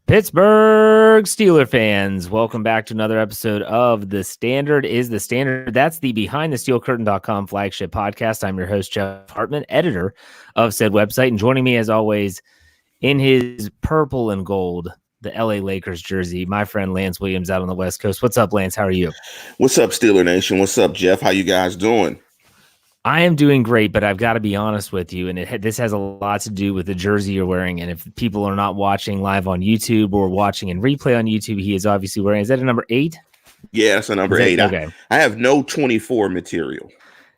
Pittsburgh Steelers fans, welcome back to another episode of The Standard is the Standard. That's the BehindTheSteelCurtain.com flagship podcast. I'm your host, Jeff Hartman, editor of said website. And joining me, as always, in his purple and gold, the LA Lakers jersey, my friend Lance Williams out on the West Coast. What's up, Lance? How are you? What's up, Steeler Nation? What's up, Jeff? How you guys doing? I am doing great, but I've got to be honest with you, and this has a lot to do with the jersey you're wearing. And if people are not watching live on YouTube or watching in replay on YouTube, he is obviously wearing. Is that a number 8? Yeah, that's a number 8. Okay. I have no 24 material.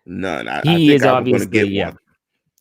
None. I think is obviously going to get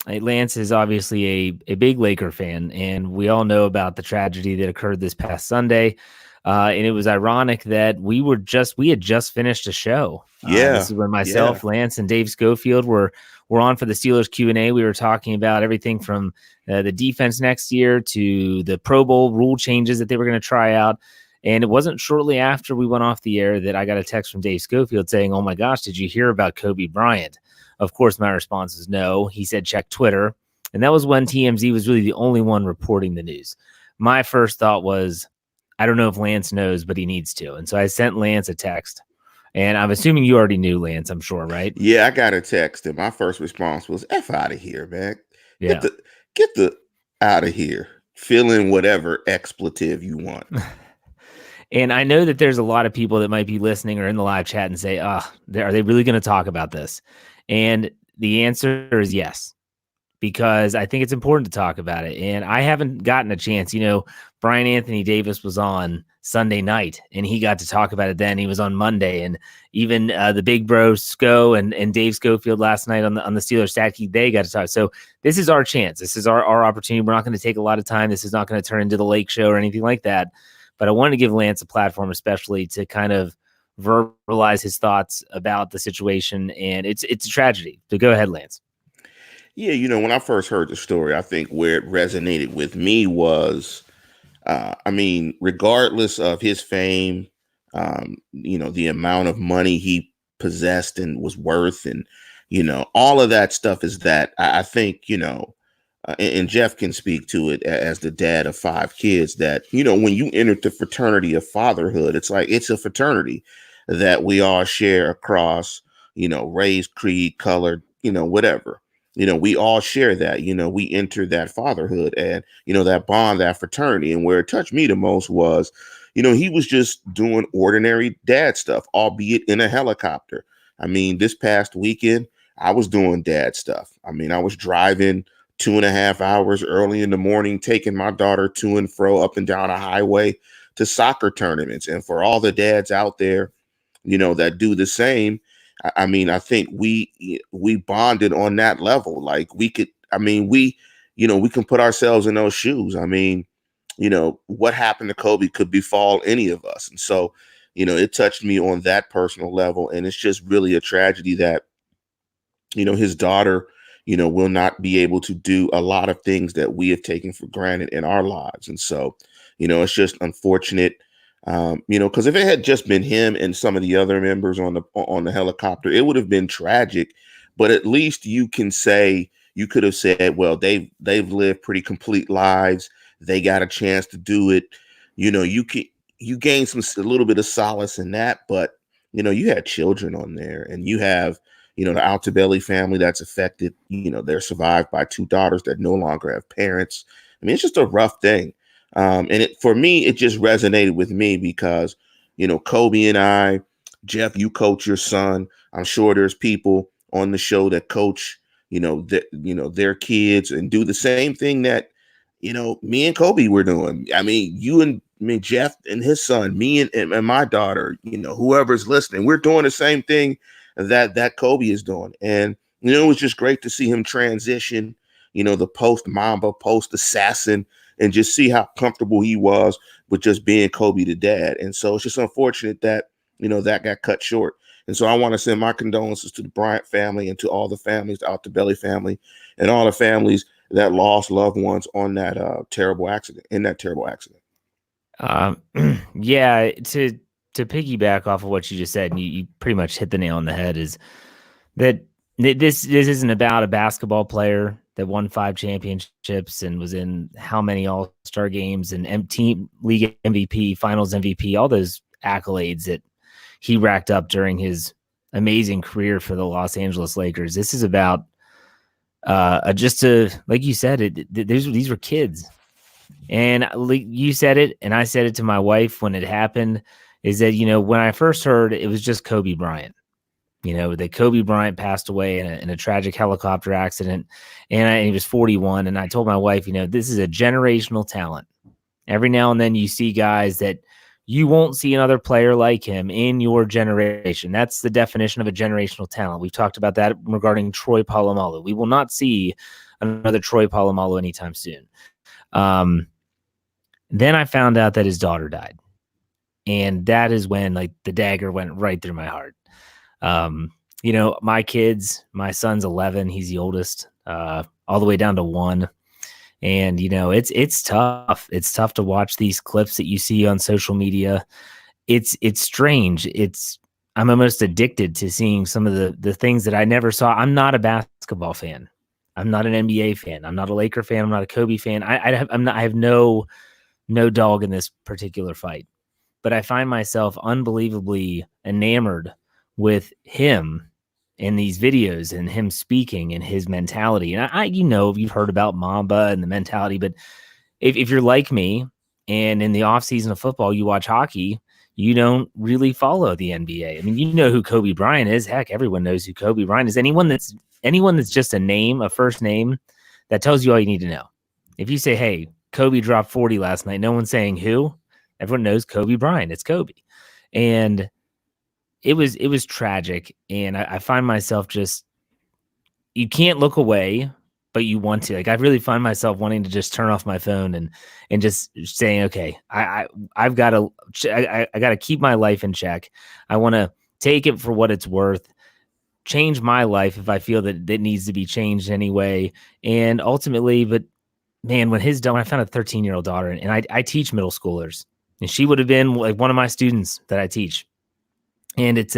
one. Lance is obviously a big Laker fan, and we all know about the tragedy that occurred this past Sunday. And it was ironic that we had just finished a show. This is when myself, Lance, and Dave Schofield were on for the Steelers Q&A. We were talking about everything from the defense next year to the Pro Bowl rule changes that they were going to try out. And it wasn't shortly after we went off the air that I got a text from Dave Schofield saying, "Oh my gosh, did you hear about Kobe Bryant?" Of course, my response is no. He said, check Twitter. And that was when TMZ was really the only one reporting the news. My first thought was, I don't know if Lance knows, but he needs to. And so I sent Lance a text. And I'm assuming you already knew, Lance, I'm sure, right? Yeah, I got a text, and my first response was, F out of here, man. Yeah. Get the out of here. Fill in whatever expletive you want. And I know that there's a lot of people that might be listening or in the live chat and say, are they really going to talk about this? And the answer is yes, because I think it's important to talk about it. And I haven't gotten a chance. Brian Anthony Davis was on Sunday night, and he got to talk about it then. He was on Monday, and even the big bro Sco and Dave Schofield last night on the Steelers Stat Key, they got to talk. So this is our chance. This is our opportunity. We're not going to take a lot of time. This is not going to turn into the Lake Show or anything like that. But I wanted to give Lance a platform, especially to kind of verbalize his thoughts about the situation. And it's a tragedy. So go ahead, Lance. Yeah, when I first heard the story, I think where it resonated with me was, regardless of his fame, the amount of money he possessed and was worth, and, all of that stuff is that I think, and Jeff can speak to it as the dad of 5 kids, that, when you enter the fraternity of fatherhood, it's like it's a fraternity that we all share across, race, creed, color, whatever. We all share that, we enter that fatherhood and, that bond, that fraternity. And where it touched me the most was, he was just doing ordinary dad stuff, albeit in a helicopter. This past weekend, I was doing dad stuff. I was driving 2.5 hours early in the morning, taking my daughter to and fro up and down a highway to soccer tournaments. And for all the dads out there, that do the same, I think we bonded on that level. Like we could, we can put ourselves in those shoes. What happened to Kobe could befall any of us. And so, it touched me on that personal level. And it's just really a tragedy that, his daughter, will not be able to do a lot of things that we have taken for granted in our lives. And so, it's just unfortunate. Because if it had just been him and some of the other members on the helicopter, it would have been tragic. But at least you could have said, well, they've lived pretty complete lives. They got a chance to do it. You gain a little bit of solace in that. But you had children on there, and you have the Altobelli family that's affected. They're survived by 2 daughters that no longer have parents. It's just a rough thing. And for me, it just resonated with me because, Kobe and I, Jeff, you coach your son. I'm sure there's people on the show that coach, their kids and do the same thing that, me and Kobe were doing. Jeff and his son, me and my daughter, whoever's listening, we're doing the same thing that Kobe is doing. And, it was just great to see him transition, the post Mamba, post assassin, and just see how comfortable he was with just being Kobe the dad. And so it's just unfortunate that, that got cut short. And so I want to send my condolences to the Bryant family and to all the families, the Altobelli family, and all the families that lost loved ones on that terrible accident. Yeah, to piggyback off of what you just said, and you pretty much hit the nail on the head, is that this isn't about a basketball player that won 5 championships and was in how many all-star games and team league MVP, finals MVP, all those accolades that he racked up during his amazing career for the Los Angeles Lakers. This is about like you said, these were kids. And you said it, and I said it to my wife when it happened, is that, when I first heard, it was just Kobe Bryant. That Kobe Bryant passed away in a tragic helicopter accident, and he was 41. And I told my wife, this is a generational talent. Every now and then you see guys that you won't see another player like him in your generation. That's the definition of a generational talent. We've talked about that regarding Troy Polamalu. We will not see another Troy Polamalu anytime soon. Then I found out that his daughter died. And that is when the dagger went right through my heart. My kids, my son's 11, he's the oldest, all the way down to 1. And, it's tough. It's tough to watch these clips that you see on social media. It's strange. I'm almost addicted to seeing some of the things that I never saw. I'm not a basketball fan. I'm not an NBA fan. I'm not a Laker fan. I'm not a Kobe fan. I have no dog in this particular fight, but I find myself unbelievably enamored with him in these videos and him speaking and his mentality. And you've heard about Mamba and the mentality, but if you're like me and in the offseason of football, you watch hockey, you don't really follow the NBA. I mean, you know who Kobe Bryant is. Heck, everyone knows who Kobe Bryant is. Anyone that's just a name, a first name, that tells you all you need to know. If you say, hey, Kobe dropped 40 last night, no one's saying who. Everyone knows Kobe Bryant. It's Kobe. And it was tragic. And I find myself you can't look away, but you want to. I really find myself wanting to just turn off my phone and just saying, okay, I've got to keep my life in check. I want to take it for what it's worth, change my life if I feel that it needs to be changed anyway. And ultimately, but man, when I found a 13-year-old daughter, and I teach middle schoolers, and she would have been one of my students that I teach. And it's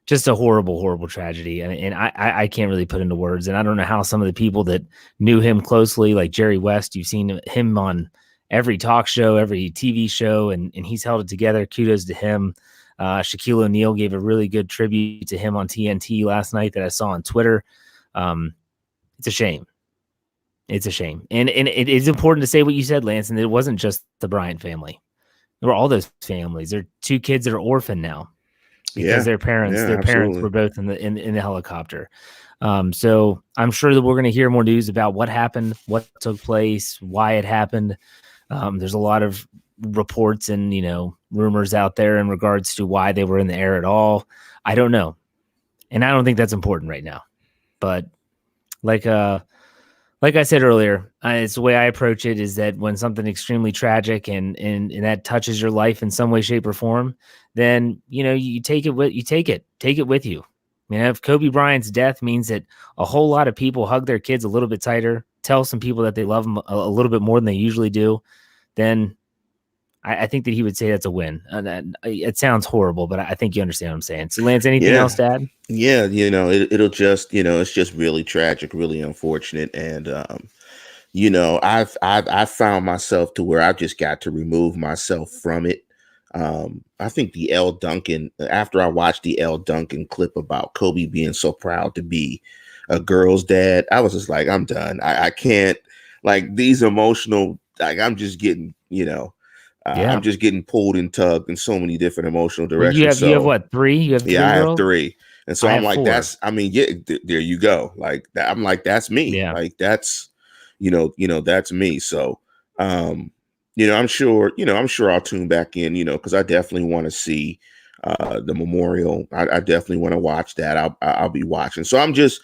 just a horrible, horrible tragedy. And I can't really put into words. And I don't know how some of the people that knew him closely, like Jerry West, you've seen him on every talk show, every TV show, and he's held it together. Kudos to him. Shaquille O'Neal gave a really good tribute to him on TNT last night that I saw on Twitter. It's a shame. It's a shame. And it is important to say what you said, Lance, and it wasn't just the Bryant family. There were all those families. There are 2 kids that are orphaned now because their parents were both in the helicopter. So I'm sure that we're going to hear more news about what happened, what took place, why it happened. There's a lot of reports and, rumors out there in regards to why they were in the air at all. I don't know. And I don't think that's important right now. But like I said earlier, it's the way I approach it is that when something extremely tragic and that touches your life in some way, shape, or form, then, you take it with you. If Kobe Bryant's death means that a whole lot of people hug their kids a little bit tighter, tell some people that they love them a little bit more than they usually do, then I think that he would say that's a win. It sounds horrible, but I think you understand what I'm saying. So, Lance, anything else to add? Yeah, it'll just, it's just really tragic, really unfortunate. And, I've found myself to where I've just got to remove myself from it. I think after I watched the L. Duncan clip about Kobe being so proud to be a girl's dad, I was just like, I'm done. I can't, these emotional, I'm just getting, I'm just getting pulled and tugged in so many different emotional directions. You have what, 3? You have 3 I girls? have 3. And so I'm like, 4. There you go. I'm like, that's me. Yeah. That's, that's me. So, I'm sure I'll tune back in, because I definitely want to see the memorial. I definitely want to watch that. I'll be watching. So I'm just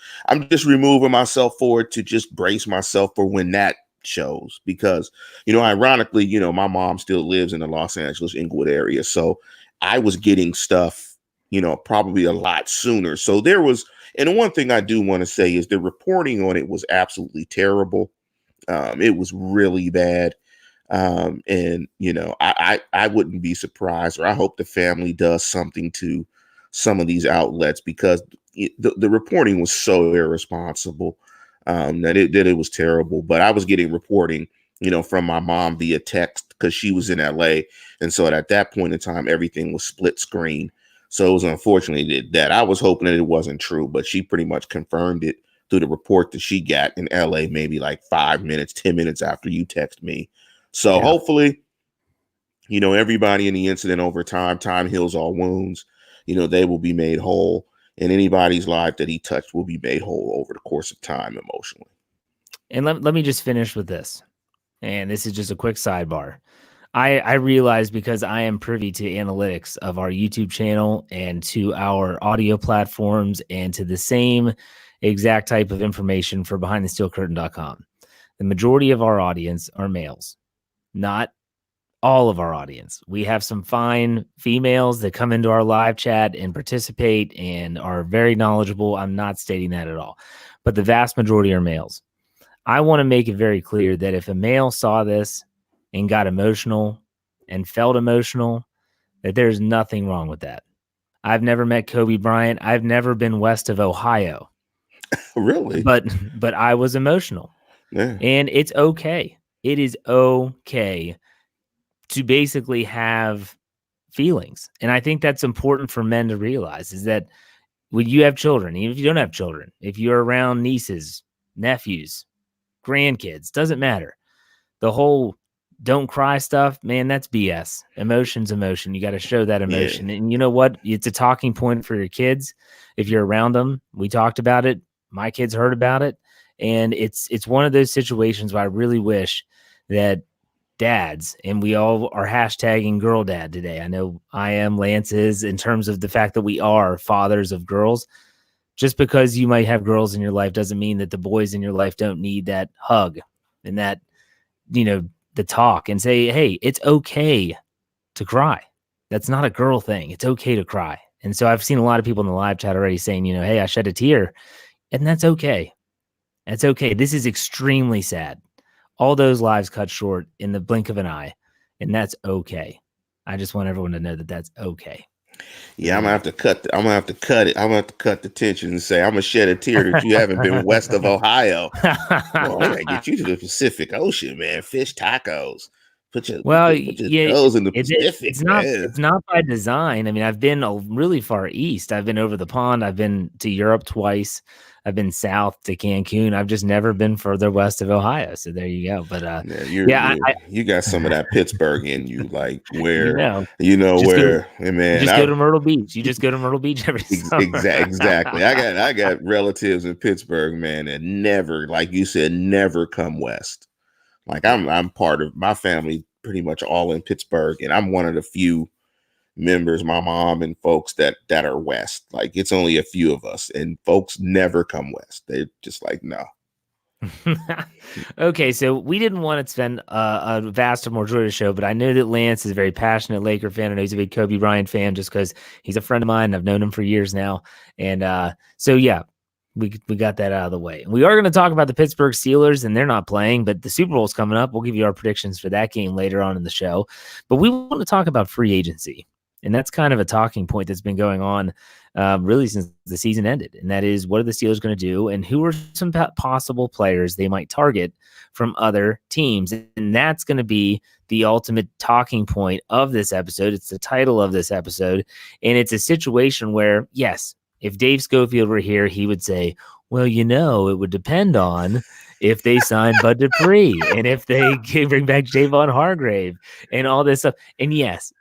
removing myself forward to just brace myself for when that shows, because ironically, my mom still lives in the Los Angeles Inglewood area, so I was getting stuff probably a lot sooner. So there was, and the one thing I do want to say is the reporting on it was absolutely terrible. It was really bad, and I wouldn't be surprised, or I hope the family does something to some of these outlets, because the reporting was so irresponsible. that it was terrible. But I was getting reporting, from my mom via text because she was in LA. And so at that point in time, everything was split screen. So it was unfortunately that I was hoping that it wasn't true, but she pretty much confirmed it through the report that she got in LA, maybe like 5 minutes, 10 minutes after you text me. So hopefully, everybody in the incident over time heals all wounds. They will be made whole, and anybody's life that he touched will be made whole over the course of time emotionally. And let me just finish with this. And this is just a quick sidebar. I realize because I am privy to analytics of our YouTube channel and to our audio platforms and to the same exact type of information for BehindTheSteelCurtain.com. The majority of our audience are males, not all of our audience. We have some fine females that come into our live chat and participate and are very knowledgeable. I'm not stating that at all, but the vast majority are males. I want to make it very clear that if a male saw this and got emotional and felt emotional, that there's nothing wrong with that. I've never met Kobe Bryant. I've never been west of Ohio. Really? But I was emotional. Yeah. And it's okay. It is okay to basically have feelings. And I think that's important for men to realize, is that when you have children, even if you don't have children, if you're around nieces, nephews, grandkids, doesn't matter. The whole don't cry stuff, man, that's BS. Emotion's emotion. You got to show that emotion. Yeah. And you know what? It's a talking point for your kids. If you're around them, we talked about it. My kids heard about it. And it's one of those situations where I really wish that dads, and we all are hashtagging girl dad today. I know I am, Lance is, in terms of the fact that we are fathers of girls. Just because you might have girls in your life doesn't mean that the boys in your life don't need that hug and that, the talk, and say, hey, it's okay to cry. That's not a girl thing. It's okay to cry. And so I've seen a lot of people in the live chat already saying, hey, I shed a tear, and that's okay. That's okay. This is extremely sad. All those lives cut short in the blink of an eye, and that's okay. I just want everyone to know that that's okay. Yeah, I'm gonna have to cut it. I'm gonna have to cut the tension and say I'm gonna shed a tear that you haven't been west of Ohio. Well, I gotta get you to the Pacific Ocean, man. Fish tacos. Put your toes in the Pacific. It's not by design. I mean, I've been really far east. I've been over the pond. I've been to Europe twice. I've been south to Cancun. I've just never been further west of Ohio. So there you go. But you got some of that Pittsburgh in you, like where man. Go to Myrtle Beach. You just go to Myrtle Beach every summer. Exactly. I got relatives in Pittsburgh, man, that never, like you said, never come west. Like I'm part of my family, pretty much all in Pittsburgh, and I'm one of the few members, my mom and folks that are west. Like it's only a few of us, and folks never come west. They're just like, no. Okay, so we didn't want to spend a vast or majority show, but I know that Lance is a very passionate Laker fan. I know he's a big Kobe Bryant fan just because he's a friend of mine. I've known him for years now. And so, yeah, we got that out of the way. We are going to talk about the Pittsburgh Steelers, and they're not playing, but the Super Bowl's coming up. We'll give you our predictions for that game later on in the show. But we want to talk about free agency. And that's kind of a talking point that's been going on really since the season ended. And that is, what are the Steelers going to do? And who are some possible players they might target from other teams? And that's going to be the ultimate talking point of this episode. It's the title of this episode. And it's a situation where, yes, if Dave Schofield were here, he would say, well, it would depend on if they sign Bud Dupree and if they bring back Javon Hargrave and all this stuff. And yes,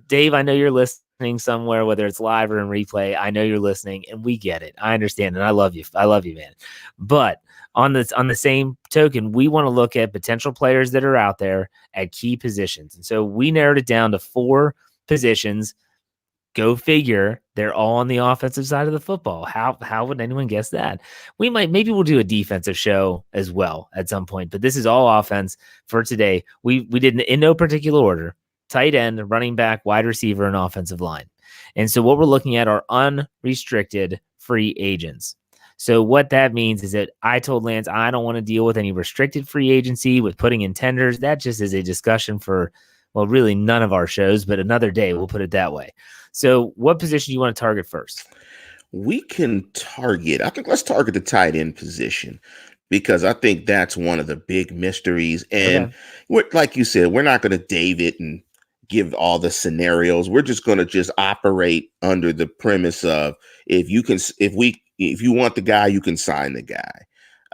Dave, I know you're listening somewhere, whether it's live or in replay. I know you're listening, and we get it. I understand, and I love you. I love you, man. But on the same token, we want to look at potential players that are out there at key positions. And so we narrowed it down to 4 positions. Go figure, they're all on the offensive side of the football. How would anyone guess that? Maybe we'll do a defensive show as well at some point, but this is all offense for today. We did in no particular order: tight end, running back, wide receiver, and offensive line. And so what we're looking at are unrestricted free agents. So what that means is that I told Lance, I don't want to deal with any restricted free agency with putting in tenders. That just is a discussion for, well, really none of our shows, but another day, we'll put it that way. So what position do you want to target first? We can target, I think let's target the tight end position. because I think that's one of the big mysteries. And Okay. like you said, we're not going to David and give all the scenarios. We're just going to just operate under the premise of if you want the guy, you can sign the guy.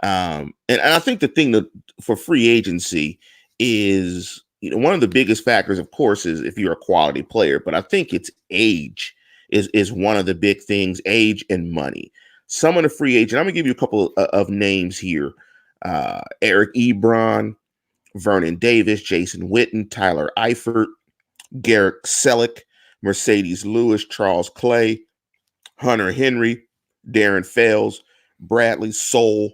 And I think the thing that for free agency is, one of the biggest factors, of course, is if you're a quality player, but I think it's age is one of the big things, age and money. Some of the free agent, I'm gonna give you a couple of names here. Eric Ebron, Vernon Davis, Jason Witten, Tyler Eifert, Garrett Selleck, Mercedes Lewis, Charles Clay, Hunter Henry, Darren Fales, Bradley Soul,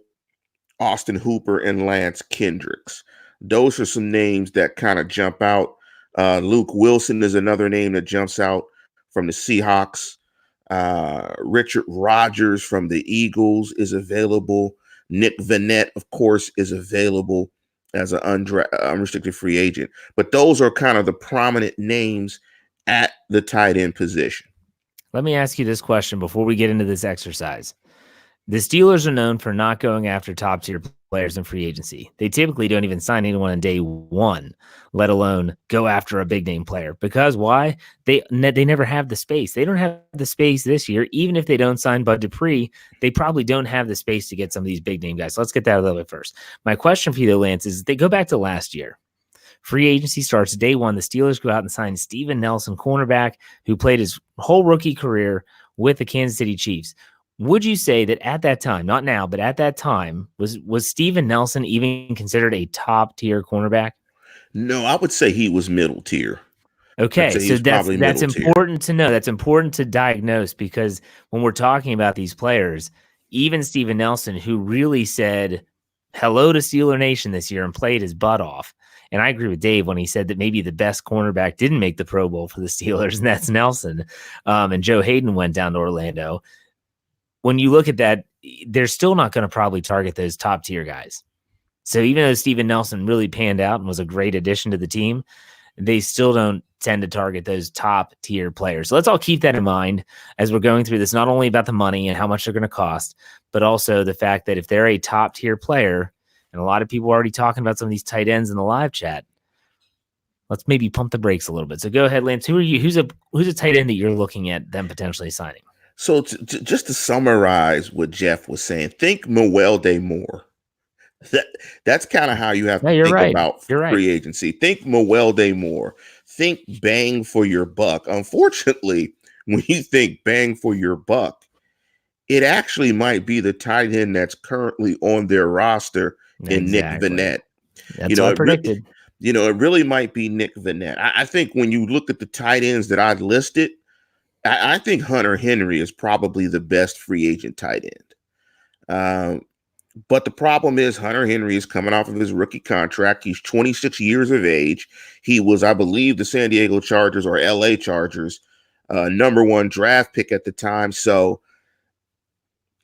Austin Hooper, and Lance Kendricks. Those are some names that kind of jump out. Luke Wilson is another name that jumps out from the Seahawks. Richard Rodgers from the Eagles is available. Nick Vannett, of course, is available as an unrestricted free agent. But those are kind of the prominent names at the tight end position. Let me ask you this question before we get into this exercise. The Steelers are known for not going after top-tier players in free agency. They typically don't even sign anyone on day one, let alone go after a big-name player. Because why? They never have the space. They don't have the space this year. Even if they don't sign Bud Dupree, they probably don't have the space to get some of these big-name guys. So let's get that out of the way first. My question for you, though, Lance, is they go back to last year. Free agency starts day one. The Steelers go out and sign Steven Nelson, cornerback, who played his whole rookie career with the Kansas City Chiefs. Would you say that at that time, not now, but at that time, was Steven Nelson even considered a top-tier cornerback? No, I would say he was middle tier. Okay, so that's important to know. That's important to diagnose, because when we're talking about these players, even Steven Nelson, who really said hello to Steeler Nation this year and played his butt off. And I agree with Dave when he said that maybe the best cornerback didn't make the Pro Bowl for the Steelers, and that's Nelson. And Joe Hayden went down to Orlando. When you look at that, they're still not going to probably target those top tier guys. So even though Steven Nelson really panned out and was a great addition to the team, they still don't tend to target those top tier players. So let's all keep that in mind as we're going through this, not only about the money and how much they're going to cost, but also the fact that if they're a top tier player, and a lot of people are already talking about some of these tight ends in the live chat, let's maybe pump the brakes a little bit. So go ahead, Lance. Who are you? Who's a tight end that you're looking at them potentially signing? So just to summarize what Jeff was saying, think Mewelde Moore. That's kind of how you have to think about free agency. Think Mewelde Moore. Think bang for your buck. Unfortunately, when you think bang for your buck, it actually might be the tight end that's currently on their roster in Nick Vannett. That's what I predicted. It really might be Nick Vannett. I think when you look at the tight ends that I've listed, I think Hunter Henry is probably the best free agent tight end. But the problem is Hunter Henry is coming off of his rookie contract. He's 26 years of age. He was, I believe, the San Diego Chargers or LA Chargers #1 draft pick at the time. So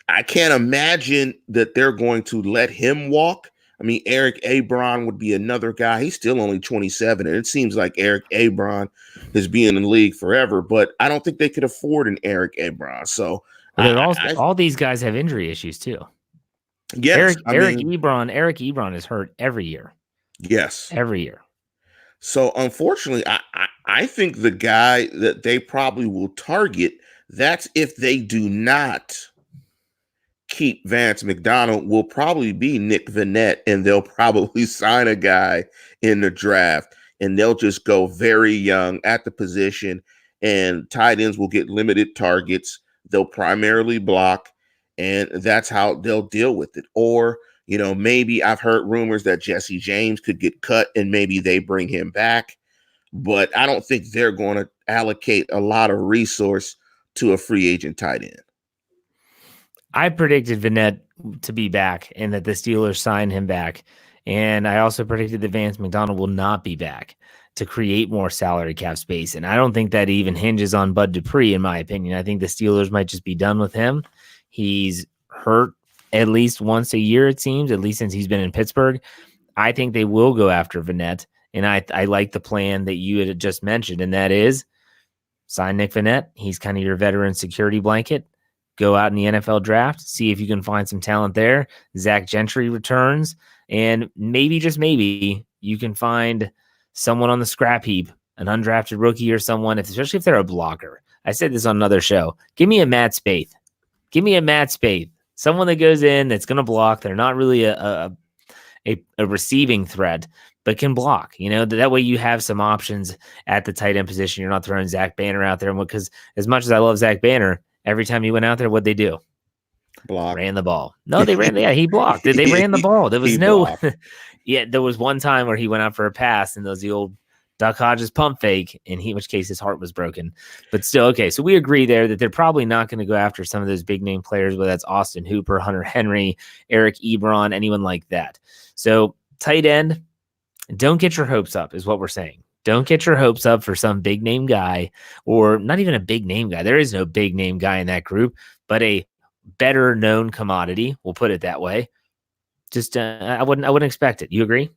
I can't imagine that they're going to let him walk. I mean, Eric Ebron would be another guy. He's still only 27, and it seems like Eric Ebron has been in the league forever, but I don't think they could afford an Eric Ebron. So all these guys have injury issues too. Yes, Eric Ebron is hurt every year. Yes, every year. So unfortunately, I think the guy that they probably will target, that's if they do not keep Vance McDonald, will probably be Nick Vannett, and they'll probably sign a guy in the draft, and they'll just go very young at the position, and tight ends will get limited targets. They'll primarily block, and that's how they'll deal with it. Or, maybe I've heard rumors that Jesse James could get cut and maybe they bring him back, but I don't think they're going to allocate a lot of resource to a free agent tight end. I predicted Vannett to be back and that the Steelers sign him back. And I also predicted that Vance McDonald will not be back to create more salary cap space. And I don't think that even hinges on Bud Dupree, in my opinion. I think the Steelers might just be done with him. He's hurt at least once a year, it seems, at least since he's been in Pittsburgh. I think they will go after Vannett. And I like the plan that you had just mentioned, and that is sign Nick Vannett. He's kind of your veteran security blanket. go out in the NFL draft, see if you can find some talent there. Zach Gentry returns, and maybe, just maybe, you can find someone on the scrap heap, an undrafted rookie or someone, especially if they're a blocker. I said this on another show. Give me a Matt Spaeth. Give me a Matt Spaeth. Someone that goes in that's going to block. They're not really a receiving threat, but can block. That way you have some options at the tight end position. You're not throwing Zach Banner out there, because as much as I love Zach Banner, every time he went out there, what'd they do? Block. Ran the ball. No, they ran. Yeah, he blocked. They ran the ball. There was there was one time where he went out for a pass, and there was the old Duck Hodges pump fake, in which case his heart was broken. But still, okay, so we agree there that they're probably not going to go after some of those big name players, whether that's Austin Hooper, Hunter Henry, Eric Ebron, anyone like that. So tight end, don't get your hopes up, is what we're saying. Don't get your hopes up for some big name guy, or not even a big name guy. There is no big name guy in that group, but a better known commodity. We'll put it that way. Just I wouldn't expect it. You agree?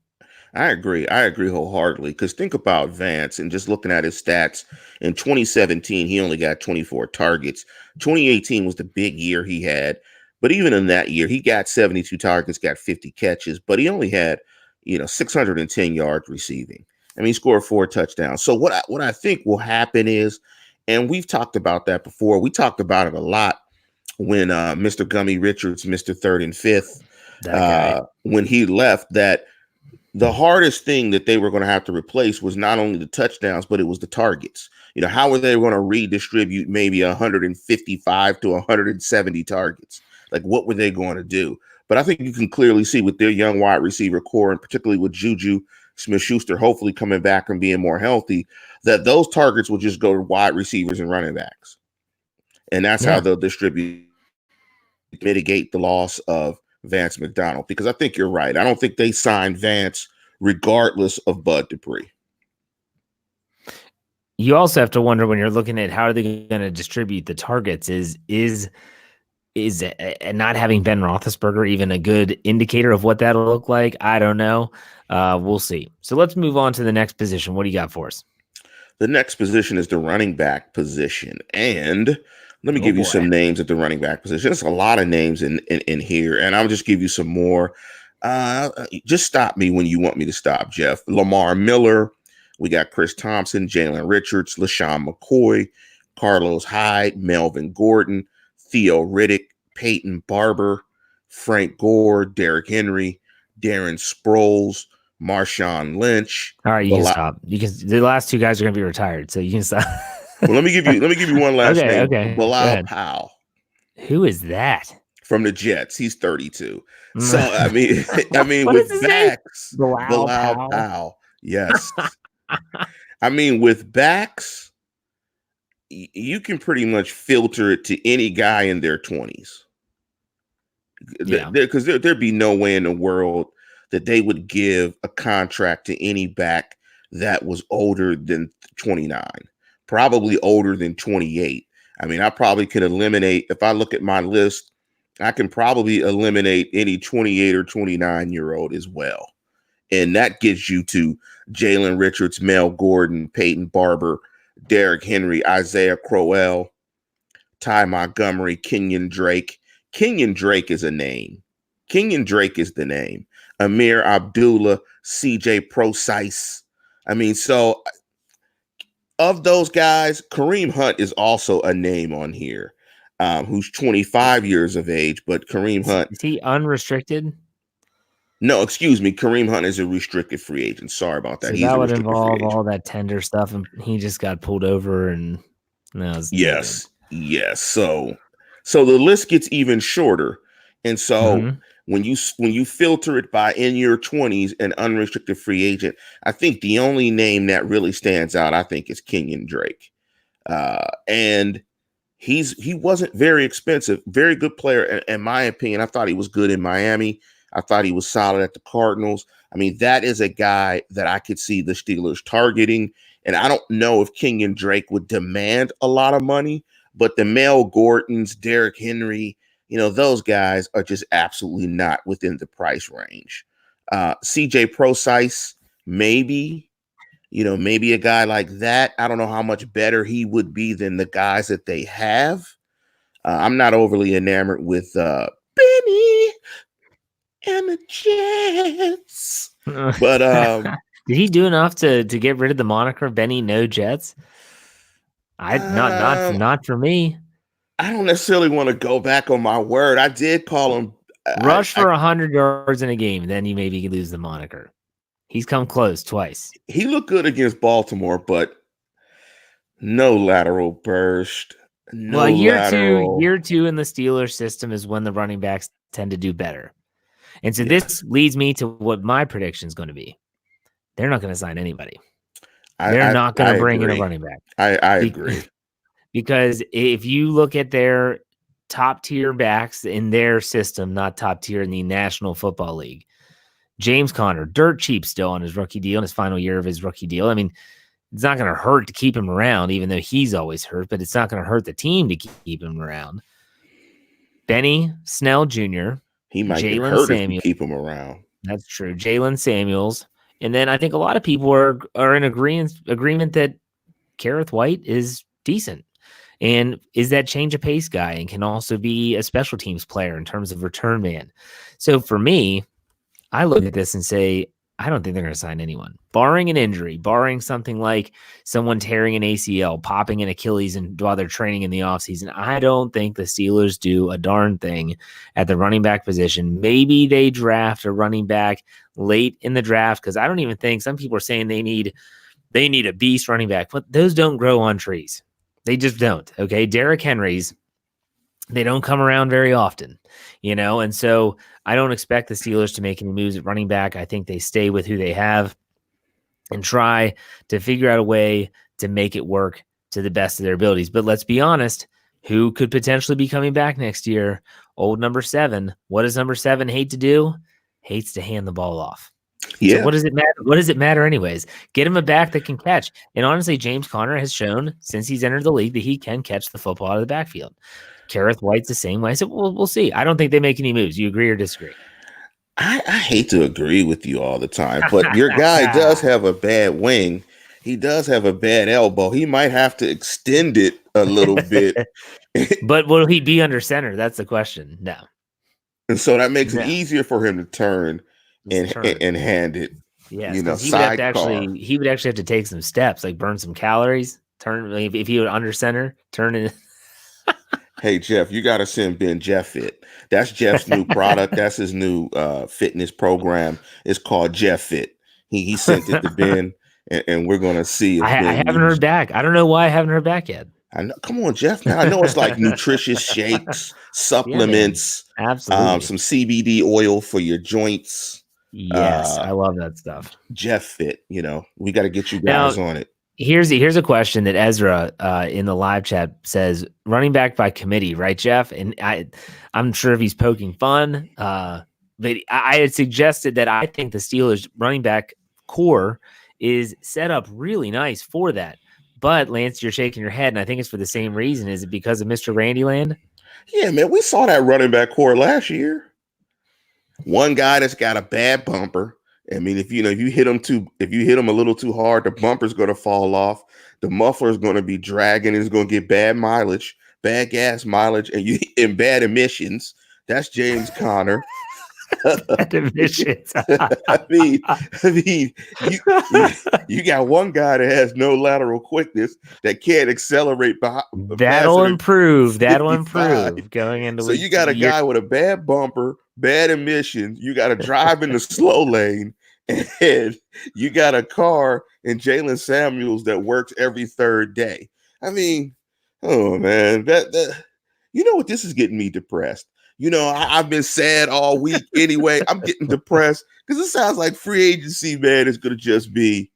I agree wholeheartedly, because think about Vance and just looking at his stats. In 2017, he only got 24 targets. 2018 was the big year he had. But even in that year, he got 72 targets, got 50 catches, but he only had, 610 yards receiving. I mean, he scored 4 touchdowns. So what I think will happen is, and we've talked about that before, we talked about it a lot when Mr. Gummy Richards, Mr. 3rd and 5th, when he left, that the hardest thing that they were going to have to replace was not only the touchdowns, but it was the targets. How were they going to redistribute maybe 155 to 170 targets? Like, what were they going to do? But I think you can clearly see with their young wide receiver core, and particularly with Juju Smith-Schuster hopefully coming back and being more healthy, that those targets will just go to wide receivers and running backs. And that's how they'll mitigate the loss of Vance McDonald, because I think you're right. I don't think they signed Vance regardless of Bud Dupree. You also have to wonder, when you're looking at how are they going to distribute the targets, is not having Ben Roethlisberger even a good indicator of what that'll look like? I don't know. We'll see. So let's move on to the next position. What do you got for us? The next position is the running back position. And let me give you some names at the running back position. There's a lot of names in here, and I'll just give you some more. Just stop me when you want me to stop, Jeff. Lamar Miller. We got Chris Thompson, Jalen Richards, LaShawn McCoy, Carlos Hyde, Melvin Gordon, Theo Riddick, Peyton Barber, Frank Gore, Derrick Henry, Darren Sproles, Marshawn Lynch. All right, you can stop. The last 2 guys are going to be retired, so you can stop. Well, let me give you one last name. Okay. Bilal Powell. Who is that? From the Jets. He's 32. So I mean with backs, Bilal Powell. Yes. I mean, with backs, you can pretty much filter it to any guy in their 20s. Because there'd be no way in the world that they would give a contract to any back that was older than 29. Probably older than 28. I mean, I probably could eliminate, if I look at my list, I can probably eliminate any 28 or 29-year-old as well. And that gets you to Jalen Richards, Mel Gordon, Peyton Barber, Derrick Henry, Isaiah Crowell, Ty Montgomery, Kenyon Drake. Kenyon Drake is a name. Kenyon Drake is the name. Amir Abdullah, CJ Procise. I mean, so of those guys, Kareem Hunt is also a name on here, who's 25 years of age, but Kareem Hunt. Is he unrestricted? No, excuse me. Kareem Hunt is a restricted free agent. Sorry about that. So that would involve all that tender stuff, and he just got pulled over, and yes. So the list gets even shorter, and so when you filter it by in your 20s and unrestricted free agent, I think the only name that really stands out, I think, is Kenyon Drake, and he wasn't very expensive, very good player in my opinion. I thought he was good in Miami. I thought he was solid at the Cardinals. I mean, that is a guy that I could see the Steelers targeting. And I don't know if Kenyon Drake would demand a lot of money, but the Mel Gordons, Derrick Henry, those guys are just absolutely not within the price range. CJ Procise, maybe a guy like that. I don't know how much better he would be than the guys that they have. I'm not overly enamored with Benny and the Jets. But did he do enough to get rid of the moniker Benny No Jets? Not for me. I don't necessarily want to go back on my word. I did call him rush for 100 yards in a game, then you maybe lose the moniker. He's come close twice. He looked good against Baltimore, but no lateral burst. No year two in the Steelers system is when the running backs tend to do better. And so this leads me to what my prediction is going to be. They're not going to sign anybody. They're not going to bring in a running back. I agree. Because if you look at their top tier backs in their system, not top tier in the National Football League, James Conner, dirt cheap still on his rookie deal, in his final year of his rookie deal. I mean, it's not going to hurt to keep him around, even though he's always hurt, but it's not going to hurt the team to keep him around. Benny Snell Jr., he might get hurt if you keep him around. That's true. Jalen Samuels. And then I think a lot of people are in agreement that Kareth White is decent and is that change of pace guy and can also be a special teams player in terms of return man. So for me, I look at this and say, I don't think they're going to sign anyone. Barring an injury, barring something like someone tearing an ACL, popping an Achilles while they're training in the offseason, I don't think the Steelers do a darn thing at the running back position. Maybe they draft a running back late in the draft, because I don't even think, some people are saying they need a beast running back, but those don't grow on trees. They just don't. Okay. Derrick Henry's, they don't come around very often, and so I don't expect the Steelers to make any moves at running back. I think they stay with who they have and try to figure out a way to make it work to the best of their abilities. But let's be honest, who could potentially be coming back next year? Old number 7. What does number 7 hate to do? Hates to hand the ball off. Yeah. So what does it matter? What does it matter anyways? Get him a back that can catch. And honestly, James Conner has shown since he's entered the league that he can catch the football out of the backfield. Kareth White's the same way. So we'll see. I don't think they make any moves. You agree or disagree? I hate to agree with you all the time, but your guy does have a bad wing. He does have a bad elbow. He might have to extend it a little bit. But will he be under center? That's the question. No. And so that makes it easier for him to turn and hand it. Yeah, he would actually have to take some steps, like burn some calories. Turn if he would under center, turn it. Hey, Jeff, you got to send Ben Jeff Fit. That's Jeff's new product. That's his new fitness program. It's called Jeff Fit. He sent it to Ben, and we're going to see. If I haven't heard back. I don't know why I haven't heard back yet. I know. Come on, Jeff. Man, I know it's like nutritious shakes, supplements, absolutely, some CBD oil for your joints. Yes, I love that stuff. Jeff Fit. We got to get you guys on it. Here's a question that Ezra in the live chat says, running back by committee, right, Jeff? And I'm sure if he's poking fun, but I had suggested that I think the Steelers running back core is set up really nice for that. But Lance, you're shaking your head, and I think it's for the same reason. Is it because of Mr. Randyland? Yeah, man, we saw that running back core last year. One guy that's got a bad bumper. I mean, if you hit him a little too hard, the bumper's going to fall off. The muffler's going to be dragging. It's going to get bad mileage, bad gas mileage, and bad emissions. That's James Conner. Bad emissions. I mean, you got one guy that has no lateral quickness that can't accelerate. That'll improve going into. So you got a guy with a bad bumper, bad emissions. You got to drive in the slow lane, and you got a car in Jalen Samuels that works every third day. I mean, oh man, that you know what? This is getting me depressed. I've been sad all week anyway. I'm getting depressed because it sounds like free agency, man, is going to just be,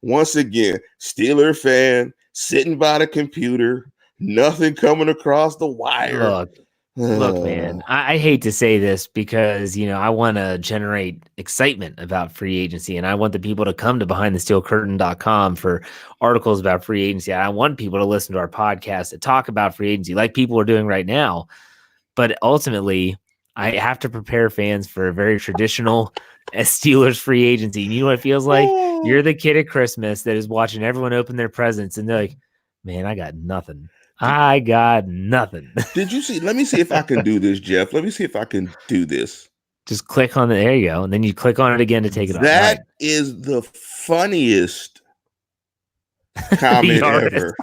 once again, Steeler fan sitting by the computer, nothing coming across the wire. Look, man, I hate to say this because, I want to generate excitement about free agency, and I want the people to come to BehindTheSteelCurtain.com for articles about free agency. I want people to listen to our podcast that talk about free agency like people are doing right now. But ultimately, I have to prepare fans for a very traditional Steelers free agency. You know what it feels like? You're the kid at Christmas that is watching everyone open their presents, and they're like, man, I got nothing. I got nothing. Did you see? Let me see if I can do this, Jeff. Let me see if I can do this. Just click on there you go, and then you click on it again to take it off. That is the funniest comment ever.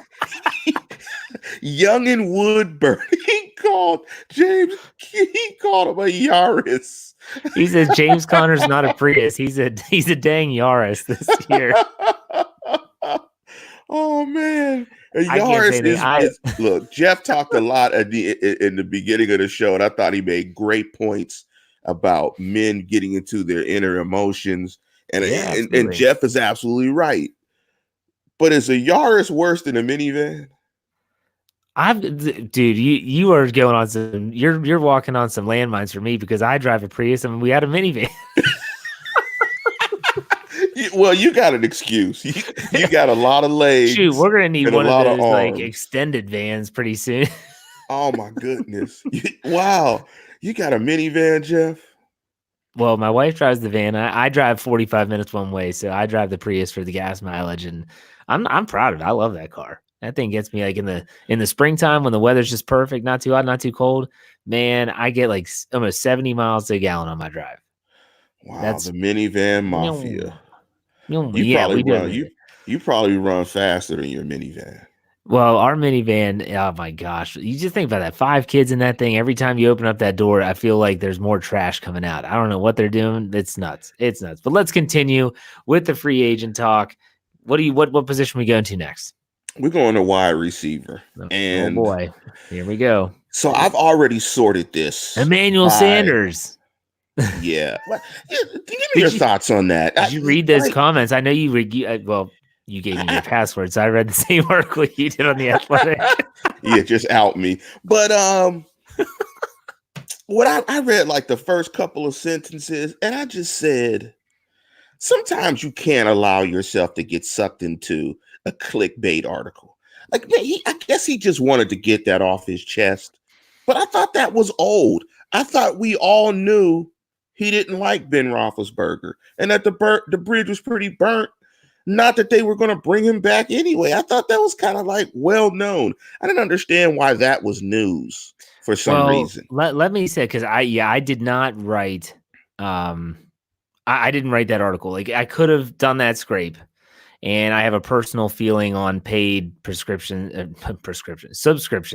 Young and Woodburn, he called him a Yaris. He says James Conner's not a Prius. He's a dang Yaris this year. Oh man, a Yaris is look. Jeff talked a lot in the beginning of the show, and I thought he made great points about men getting into their inner emotions, and Jeff is absolutely right. But is a Yaris worse than a minivan? Dude, you are going on some. You're walking on some landmines for me because I drive a Prius and we had a minivan. Well, you got an excuse. You got a lot of legs. Shoot, we're gonna need one of those like extended vans pretty soon. Oh my goodness! Wow, you got a minivan, Jeff? Well, my wife drives the van. I drive 45 minutes one way, so I drive the Prius for the gas mileage, and I'm proud of it. I love that car. That thing gets me like in the springtime when the weather's just perfect, not too hot, not too cold. Man, I get like almost 70 miles to a gallon on my drive. Wow, that's the minivan mafia. You probably run faster than your minivan. Well, our minivan, oh my gosh. You just think about that. 5 kids in that thing. Every time you open up that door, I feel like there's more trash coming out. I don't know what they're doing. It's nuts. It's nuts. But let's continue with the free agent talk. What position we go into next? We're going to wide receiver. And oh boy. Here we go. So I've already sorted this. Emmanuel Sanders. Yeah. Give me your thoughts on that. Did you read those comments? I know you you gave me your password, so I read the same article you did on The Athletic. Yeah, just out me. But what I read like the first couple of sentences, and I just said, sometimes you can't allow yourself to get sucked into a clickbait article. Like, man, I guess he just wanted to get that off his chest. But I thought that was old. I thought we all knew he didn't like Ben Roethlisberger and that the bridge was pretty burnt. Not that they were going to bring him back anyway. I thought that was kind of like well known. I didn't understand why that was news for some reason. Let me say, because I did not write. I didn't write that article. Like I could have done that scrape, and I have a personal feeling on paid subscription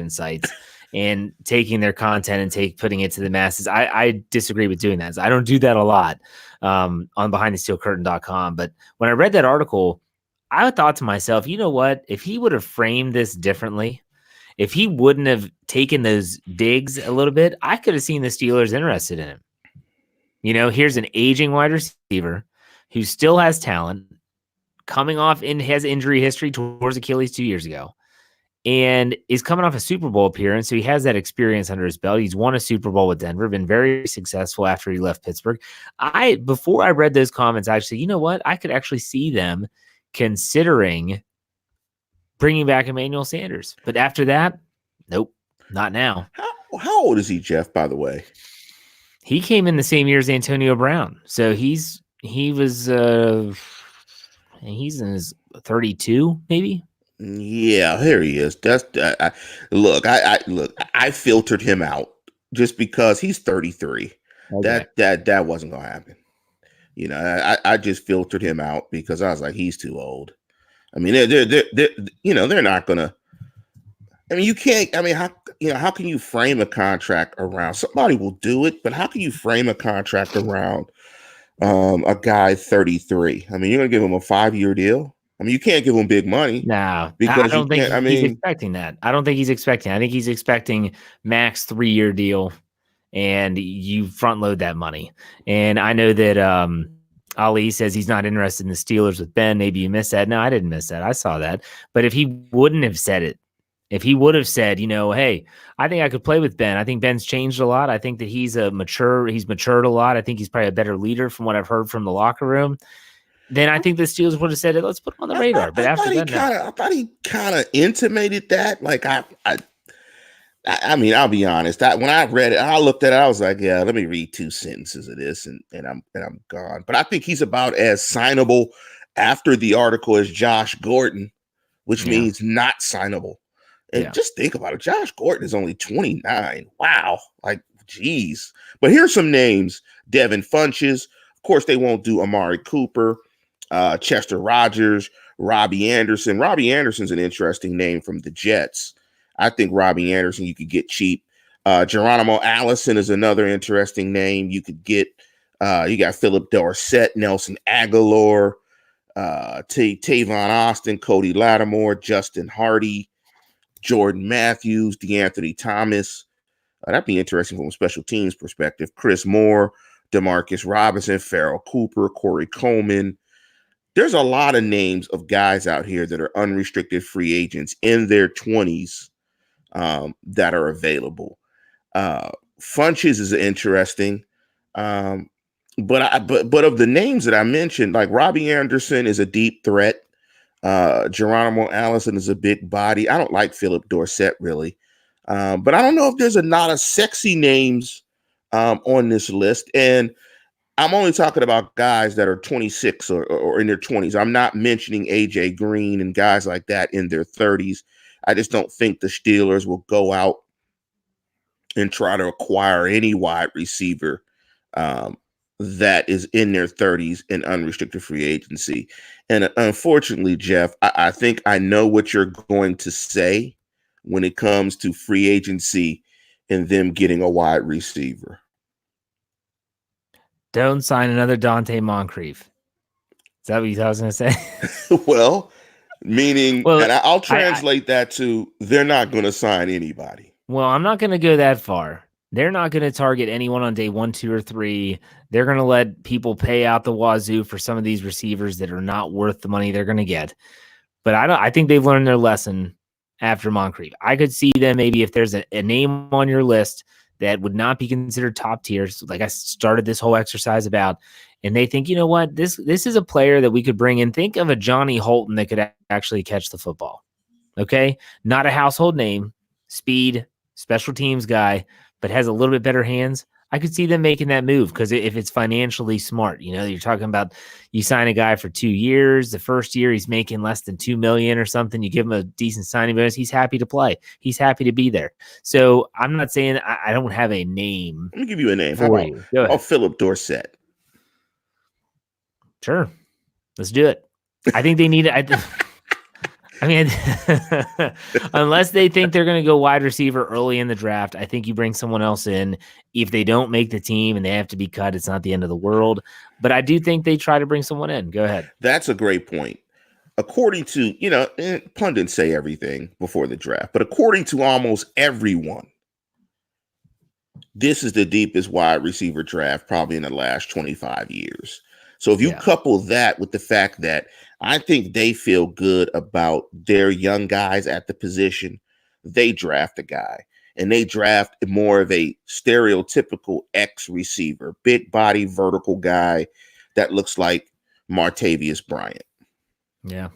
sites and taking their content and putting it to the masses. I disagree with doing that. I don't do that a lot on BehindTheSteelCurtain.com. But when I read that article, I thought to myself, you know what? If he would have framed this differently, if he wouldn't have taken those digs a little bit, I could have seen the Steelers interested in him. You know, here's an aging wide receiver who still has talent, coming off has injury history towards Achilles 2 years ago, and is coming off a Super Bowl appearance. So he has that experience under his belt. He's won a Super Bowl with Denver, been very successful after he left Pittsburgh. Before I read those comments, I said, you know what? I could actually see them considering bringing back Emmanuel Sanders. But after that, nope, not now. How old is he, Jeff, by the way? He came in the same year as Antonio Brown. So he's in his 32, maybe. Yeah, here he is. That's I filtered him out just because he's 33. Okay. That wasn't gonna happen. You know, I just filtered him out because I was like, he's too old. I mean, they're not gonna. I mean, you can't. I mean, how can you frame a contract around somebody will do it, but how can you frame a contract around a guy 33? I mean, you're gonna give him a 5-year deal. I mean, you can't give him big money. No, because I don't think he's expecting that. I don't think he's expecting. I think he's expecting max 3-year deal, and you front load that money. And I know that Ali says he's not interested in the Steelers with Ben. Maybe you missed that. No, I didn't miss that. I saw that. But if he wouldn't have said it, if he would have said, you know, hey, I think I could play with Ben. I think Ben's changed a lot. I think that he's matured a lot. I think he's probably a better leader from what I've heard from the locker room. Then I think the Steelers would have said, let's put him on the radar. But I thought he kind of intimated that. Like I mean, I'll be honest. When I read it, I looked at it. I was like, yeah, let me read 2 sentences of this, and I'm gone. But I think he's about as signable after the article as Josh Gordon, which means not signable. And just think about it. Josh Gordon is only 29. Wow. Like, geez. But here's some names. Devin Funches. Of course, they won't do Amari Cooper, Chester Rogers, Robbie Anderson. Robbie Anderson's an interesting name from the Jets. I think Robbie Anderson you could get cheap. Geronimo Allison is another interesting name. You could get, you got Philip Dorsett, Nelson Aguilar, Tavon Austin, Cody Lattimore, Justin Hardy, Jordan Matthews, DeAnthony Thomas. That'd be interesting from a special teams perspective. Chris Moore, Demarcus Robinson, Farrell Cooper, Corey Coleman. There's a lot of names of guys out here that are unrestricted free agents in their 20s that are available. Funches is interesting. But of the names that I mentioned, like Robbie Anderson is a deep threat. Geronimo Allison is a big body. I don't like Philip Dorsett really. But I don't know if there's a lot of sexy names on this list. And I'm only talking about guys that are 26 or in their 20s. I'm not mentioning AJ Green and guys like that in their 30s. I just don't think the Steelers will go out and try to acquire any wide receiver that is in their 30s in unrestricted free agency. And unfortunately, Jeff, I think I know what you're going to say when it comes to free agency and them getting a wide receiver. Don't sign another Dante Moncrief. Is that what you thought I was going to say? Well, meaning, and I'll translate that to they're not going to sign anybody. Well, I'm not going to go that far. They're not going to target anyone on day 1, 2, or 3. They're going to let people pay out the wazoo for some of these receivers that are not worth the money they're going to get. But I think they've learned their lesson after Moncrief. I could see them maybe if there's a name on your list that would not be considered top tier, like I started this whole exercise about, and they think, you know what, this is a player that we could bring in. Think of a Johnny Holton that could actually catch the football. Okay? Not a household name, speed, special teams guy, but has a little bit better hands. I could see them making that move because if it's financially smart, you're talking about you sign a guy for 2 years. The first year he's making less than $2 million or something. You give him a decent signing bonus. He's happy to play. He's happy to be there. So I'm not saying I don't have a name. Let me give you a name. How about Philip Dorsett? Sure, let's do it. I think they need it. I mean, unless they think they're going to go wide receiver early in the draft, I think you bring someone else in. If they don't make the team and they have to be cut, it's not the end of the world. But I do think they try to bring someone in. Go ahead. That's a great point. According to, pundits say everything before the draft, but according to almost everyone, this is the deepest wide receiver draft probably in the last 25 years. So if you couple that with the fact that I think they feel good about their young guys at the position, they draft a guy. And they draft more of a stereotypical X receiver, big body, vertical guy that looks like Martavius Bryant. Yeah.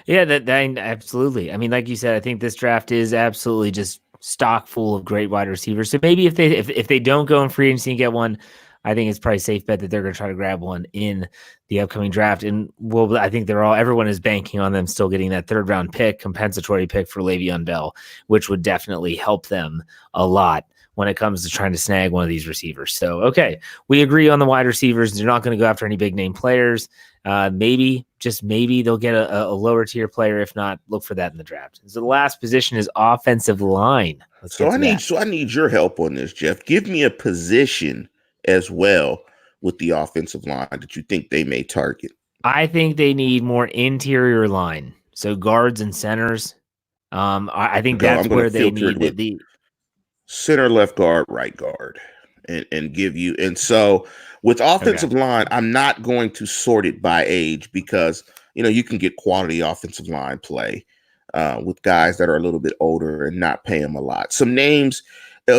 Yeah, that absolutely. I mean, like you said, I think this draft is absolutely just stock full of great wide receivers. So maybe if they don't go in free agency and get one, I think it's probably a safe bet that they're going to try to grab one in the upcoming draft. And I think everyone is banking on them still getting that 3rd round pick, compensatory pick for Le'Veon Bell, which would definitely help them a lot when it comes to trying to snag one of these receivers. So, okay, we agree on the wide receivers. They're not going to go after any big name players. Maybe they'll get a lower tier player. If not, look for that in the draft. So the last position is offensive line. I need your help on this, Jeff. Give me a position as well with the offensive line that you think they may target. I think they need more interior line. So guards and centers. I think that's where they need the center, left guard, right guard, and give you. And so with offensive line, I'm not going to sort it by age because, you can get quality offensive line play with guys that are a little bit older and not pay them a lot. Some names.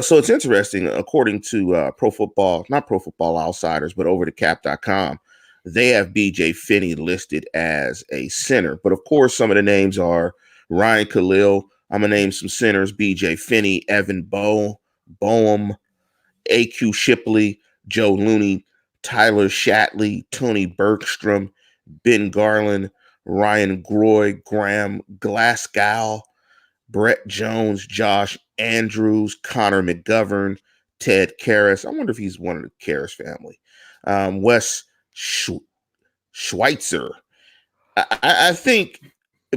So it's interesting, according to not Pro Football Outsiders, but over to cap.com, they have BJ Finney listed as a center. But of course, some of the names are Ryan Khalil. I'm going to name some centers: BJ Finney, Evan Boehm, AQ Shipley, Joe Looney, Tyler Shatley, Tony Bergstrom, Ben Garland, Ryan Groy, Graham Glasgow, Brett Jones, Josh Andrews, Connor McGovern, Ted Karras. I wonder if he's one of the Karras family. Wes Schweitzer. I think,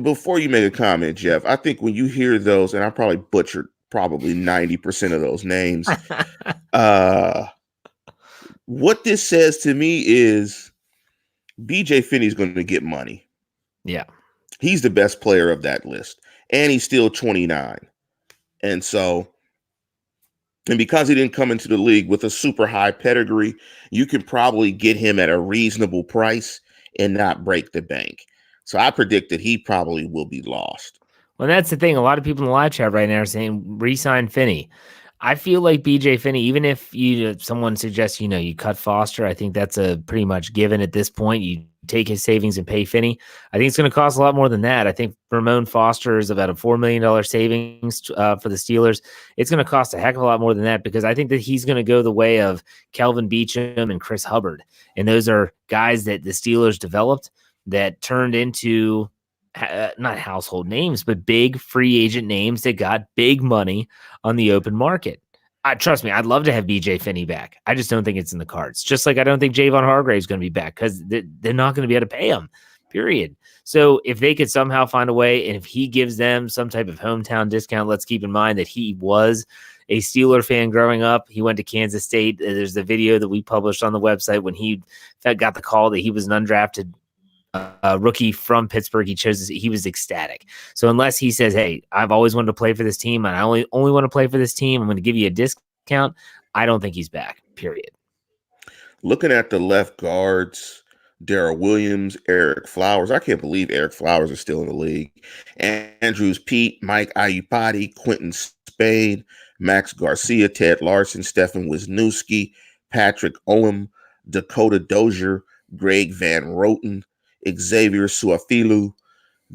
before you make a comment, Jeff, I think when you hear those, and I probably butchered probably 90% of those names, what this says to me is BJ Finney's going to get money. Yeah. He's the best player of that list, and he's still 29. And because he didn't come into the league with a super high pedigree, you can probably get him at a reasonable price and not break the bank. So I predict that he probably will be lost. Well, that's the thing. A lot of people in the live chat right now are saying re-sign Finney. I feel like BJ Finney, even if someone suggests, you cut Foster, I think that's a pretty much given at this point. You take his savings and pay Finney. I think it's going to cost a lot more than that. I think Ramon Foster is about a $4 million savings for the Steelers. It's going to cost a heck of a lot more than that, because I think that he's going to go the way of Kelvin Beachum and Chris Hubbard. And those are guys that the Steelers developed that turned into not household names, but big free agent names that got big money on the open market. Trust me, I'd love to have BJ Finney back. I just don't think it's in the cards. Just like I don't think Javon Hargrave's going to be back, because they're not going to be able to pay him, period. So if they could somehow find a way, and if he gives them some type of hometown discount, let's keep in mind that he was a Steeler fan growing up. He went to Kansas State. There's the video that we published on the website when he got the call that he was an undrafted rookie from Pittsburgh. He was ecstatic. So unless he says, hey, I've always wanted to play for this team, and I only want to play for this team, I'm going to give you a discount, I don't think he's back, period. Looking at the left guards, Darrell Williams, Eric Flowers. I can't believe Eric Flowers is still in the league. Andrews Pete, Mike Iupati, Quentin Spade, Max Garcia, Ted Larson, Stefan Wisniewski, Patrick Olam, Dakota Dozier, Greg Van Roten, Xavier Suafilu,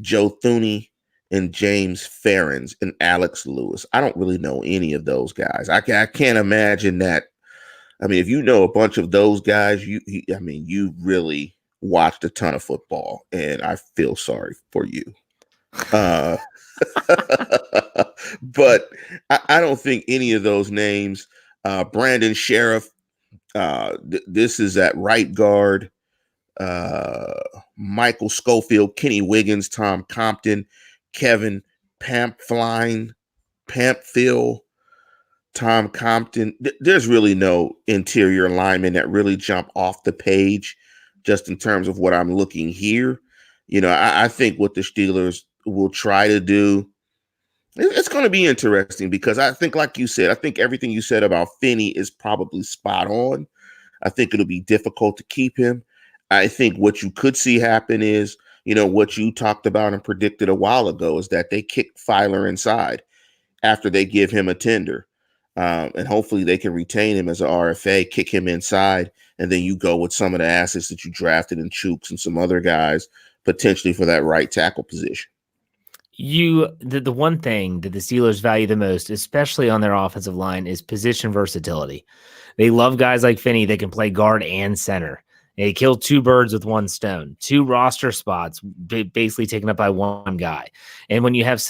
Joe Thuney, and James Ferens, and Alex Lewis. I don't really know any of those guys. I can't imagine that. I mean, if you know a bunch of those guys, you really watched a ton of football, and I feel sorry for you. But I don't think any of those names. Brandon Sheriff, this is at right guard. Michael Schofield, Kenny Wiggins, Tom Compton, Kevin Pamphile, Tom Compton. There's really no interior linemen that really jump off the page just in terms of what I'm looking here. I think what the Steelers will try to do, it's going to be interesting, because I think, like you said, I think everything you said about Finney is probably spot on. I think it'll be difficult to keep him. I think what you could see happen is, what you talked about and predicted a while ago, is that they kick Filer inside after they give him a tender. And hopefully they can retain him as an RFA, kick him inside, and then you go with some of the assets that you drafted in Chooks and some other guys potentially for that right tackle position. The one thing that the Steelers value the most, especially on their offensive line, is position versatility. They love guys like Finney that can play guard and center. They killed two birds with one stone, 2 roster spots basically taken up by one guy. And when you have,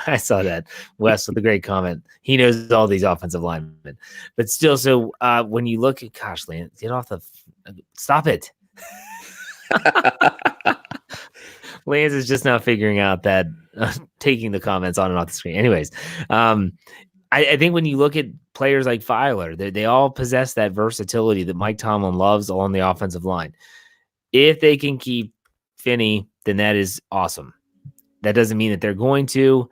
I saw that. Wes with a great comment. He knows all these offensive linemen. But still, so when you look at, gosh, Lance, get off stop it. Lance is just now figuring out that taking the comments on and off the screen. Anyways, I think when you look at players like Filer, they all possess that versatility that Mike Tomlin loves along the offensive line. If they can keep Finney, then that is awesome. That doesn't mean that they're going to.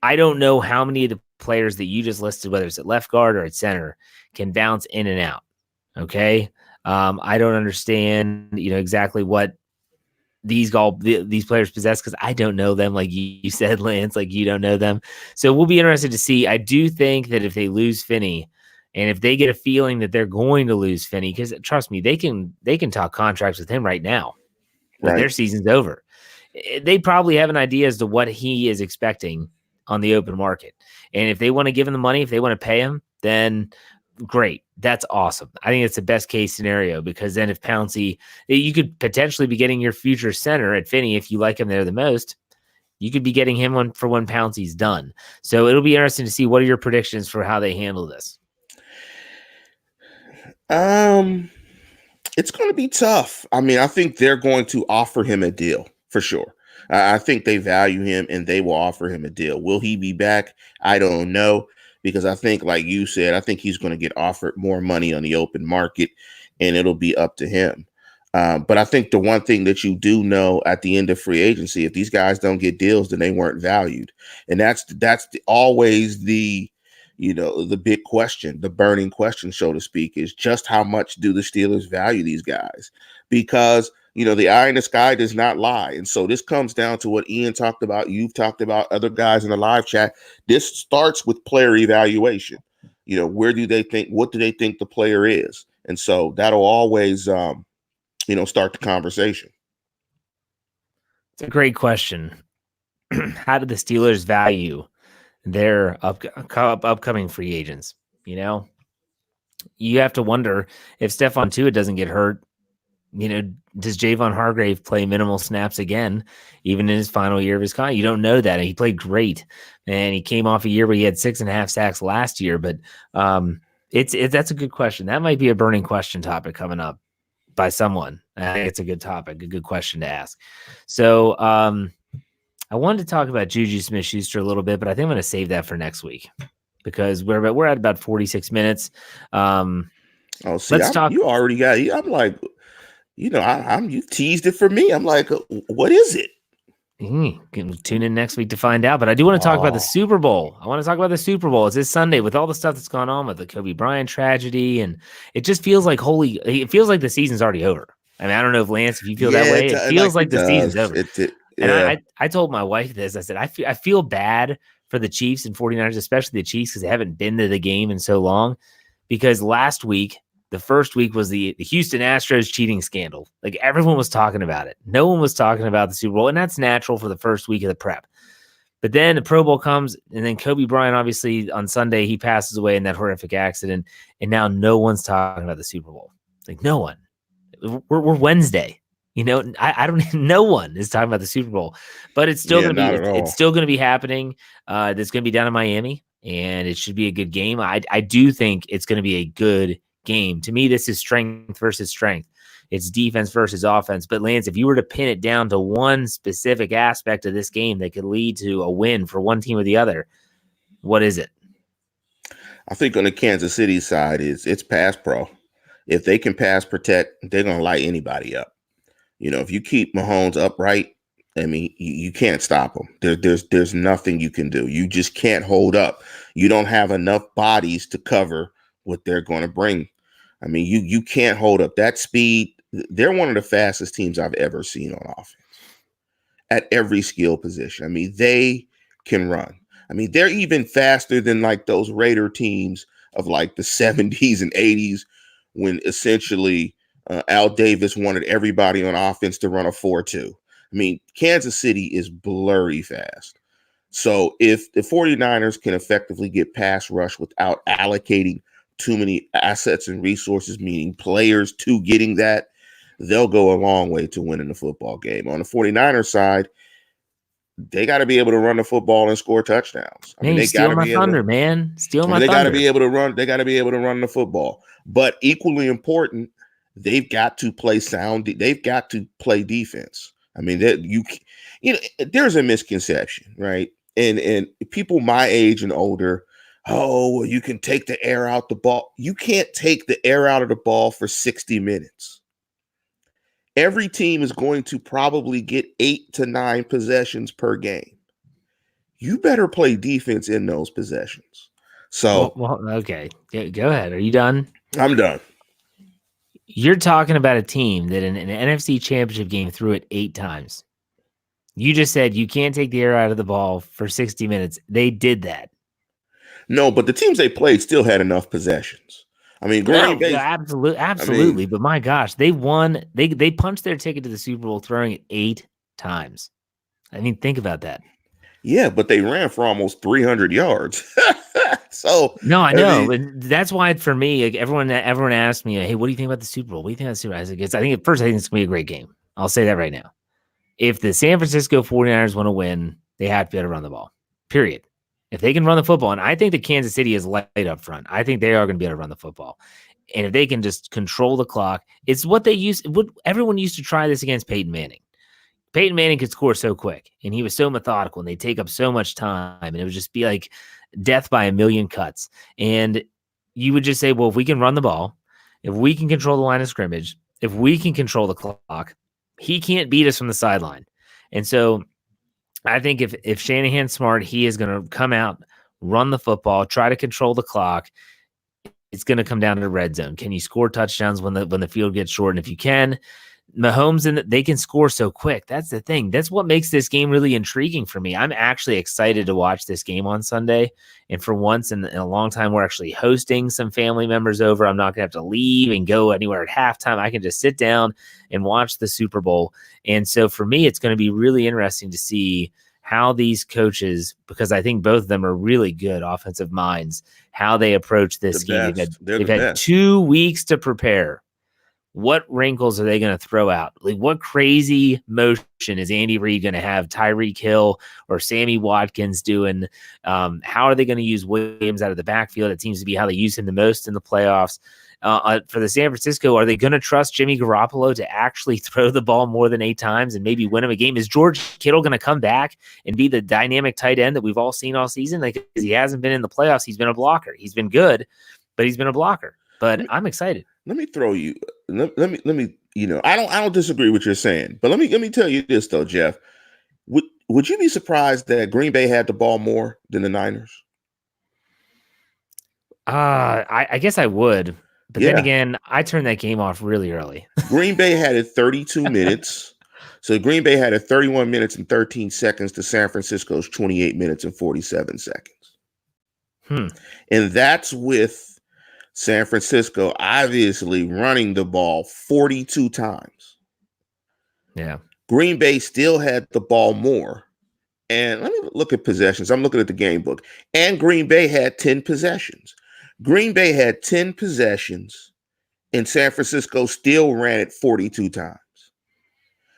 I don't know how many of the players that you just listed, whether it's at left guard or at center, can bounce in and out. Okay. I don't understand, exactly what these players possess, because I don't know them, like you said, Lance, like you don't know them. So we'll be interested to see. I do think that if they lose Finney, and if they get a feeling that they're going to lose Finney, because trust me, they can talk contracts with him right now. Right. Their season's over. They probably have an idea as to what he is expecting on the open market. And if they want to give him the money, if they want to pay him, then great. That's awesome. I think it's the best case scenario, because then if Pouncey, you could potentially be getting your future center at Finney if you like him there the most. You could be getting him one for £1 he's done. So it'll be interesting to see what are your predictions for how they handle this. It's going to be tough. I mean, I think they're going to offer him a deal for sure. I think they value him and they will offer him a deal. Will he be back? I don't know, because I think, like you said, I think he's going to get offered more money on the open market and it'll be up to him. But I think the one thing that you do know at the end of free agency, if these guys don't get deals, then they weren't valued. And that's always the big question, the burning question, so to speak, is just how much do the Steelers value these guys? Because, the eye in the sky does not lie. And so this comes down to what Ian talked about. You've talked about, other guys in the live chat. This starts with player evaluation. What do they think the player is? And so that'll always, start the conversation. It's a great question. How do the Steelers value their upcoming free agents? You have to wonder if Stephon Tua doesn't get hurt. Does Javon Hargrave play minimal snaps again, even in his final year of his contract? You don't know that. He played great, and he came off a year where he had 6.5 sacks last year. But that's a good question. That might be a burning question topic coming up by someone. I think it's a good topic, a good question to ask. So I wanted to talk about Juju Smith-Schuster a little bit, but I think I'm going to save that for next week because we're at about 46 minutes. Let's talk. You already got. I'm like, you teased it for me. I'm like, what is it? Tune in next week to find out. But I do want to talk about the Super Bowl. I want to talk about the Super Bowl. It's this Sunday with all the stuff that's gone on with the Kobe Bryant tragedy, and it just feels like it feels like the season's already over. I mean, I don't know if Lance, if you feel that way. It feels like the season's over. And I told my wife this. I said, I feel bad for the Chiefs and 49ers, especially the Chiefs, because they haven't been to the game in so long. Because last week, the first week was the Houston Astros cheating scandal. Like, everyone was talking about it. No one was talking about the Super Bowl, and that's natural for the first week of the prep. But then the Pro Bowl comes, and then Kobe Bryant, obviously, on Sunday, he passes away in that horrific accident, and now no one's talking about the Super Bowl. Like, no one. We're Wednesday. No one is talking about the Super Bowl, but it's still going to be, it's still going to be happening. It's going to be down in Miami, and it should be a good game. I do think it's going to be a good game. To me, this is strength versus strength. It's defense versus offense. But Lance, if you were to pin it down to one specific aspect of this game that could lead to a win for one team or the other, what is it? I think on the Kansas City side it's pass pro. If they can pass protect, they're going to light anybody up. If you keep Mahomes upright, I mean, you can't stop him. There's nothing you can do. You just can't hold up. You don't have enough bodies to cover what they're going to bring. I mean, you can't hold up that speed. They're one of the fastest teams I've ever seen on offense at every skill position. I mean, they can run. I mean, they're even faster than like those Raider teams of like the 70s and 80s when essentially Al Davis wanted everybody on offense to run a 4-2. I mean, Kansas City is blurry fast. So if the 49ers can effectively get pass rush without allocating too many assets and resources, meaning players, to getting that, they'll go a long way to winning the football game. On the 49ers side, they got to be able to run the football and score touchdowns. I mean, they got to be able to, man. Steal my thunder. They got to be able to run. They got to be able to run the football. But equally important, they've got to play sound. They've got to play defense. I mean, there's a misconception, right? And people my age and older, well, you can take the air out the ball. You can't take the air out of the ball for 60 minutes. Every team is going to probably get 8 to 9 possessions per game. You better play defense in those possessions. So, okay, go ahead. Are you done? I'm done. You're talking about a team that in an NFC Championship game threw it 8 times. You just said you can't take the air out of the ball for 60 minutes. They did that. No, but the teams they played still had enough possessions. I mean, absolutely. I mean, but my gosh, they won. They punched their ticket to the Super Bowl throwing it 8 times. I mean, think about that. Yeah, but they ran for almost 300 yards. So no, I know, but that's why for me, like, everyone asked me, "Hey, what do you think about the Super Bowl? What do you think about the Super Bowl?" I think at first, I think it's gonna be a great game. I'll say that right now. If the San Francisco 49ers want to win, they have to be able to run the ball, period. If they can run the football, and I think that Kansas City is light up front. I think they are going to be able to run the football. And if they can just control the clock, it's what everyone used to try this against Peyton Manning. Peyton Manning could score so quick, and he was so methodical, and they take up so much time, and it would just be like death by a million cuts. And you would just say, well, if we can run the ball, if we can control the line of scrimmage, if we can control the clock, he can't beat us from the sideline. And so I think if Shanahan's smart, he is going to come out, run the football, try to control the clock. It's going to come down to the red zone. Can you score touchdowns when the field gets short? And if you can, Mahomes, they can score so quick. That's the thing. That's what makes this game really intriguing for me. I'm actually excited to watch this game on Sunday. And for once in a long time, we're actually hosting some family members over. I'm not going to have to leave and go anywhere at halftime. I can just sit down and watch the Super Bowl. And so for me, it's going to be really interesting to see how these coaches, because I think both of them are really good offensive minds, how they approach this game. They've had 2 weeks to prepare. What wrinkles are they going to throw out? Like, what crazy motion is Andy Reid going to have Tyreek Hill or Sammy Watkins doing? How are they going to use Williams out of the backfield? It seems to be how they use him the most in the playoffs. For the San Francisco, are they going to trust Jimmy Garoppolo to actually throw the ball more than 8 times and maybe win him a game? Is George Kittle going to come back and be the dynamic tight end that we've all seen all season? Like, he hasn't been in the playoffs. He's been a blocker. He's been good, but he's been a blocker. But I'm excited. Let me throw you. Let me. I don't disagree with what you're saying, but let me tell you this though, Jeff. Would you be surprised that Green Bay had the ball more than the Niners? I guess I would, but then again, I turned that game off really early. Green Bay had it 32 minutes. So Green Bay had it 31 minutes and 13 seconds to San Francisco's 28 minutes and 47 seconds. And that's with San Francisco obviously running the ball 42 times. Yeah. Green Bay still had the ball more. And let me look at possessions. I'm looking at the game book. And Green Bay had 10 possessions. Green Bay had 10 possessions, and San Francisco still ran it 42 times.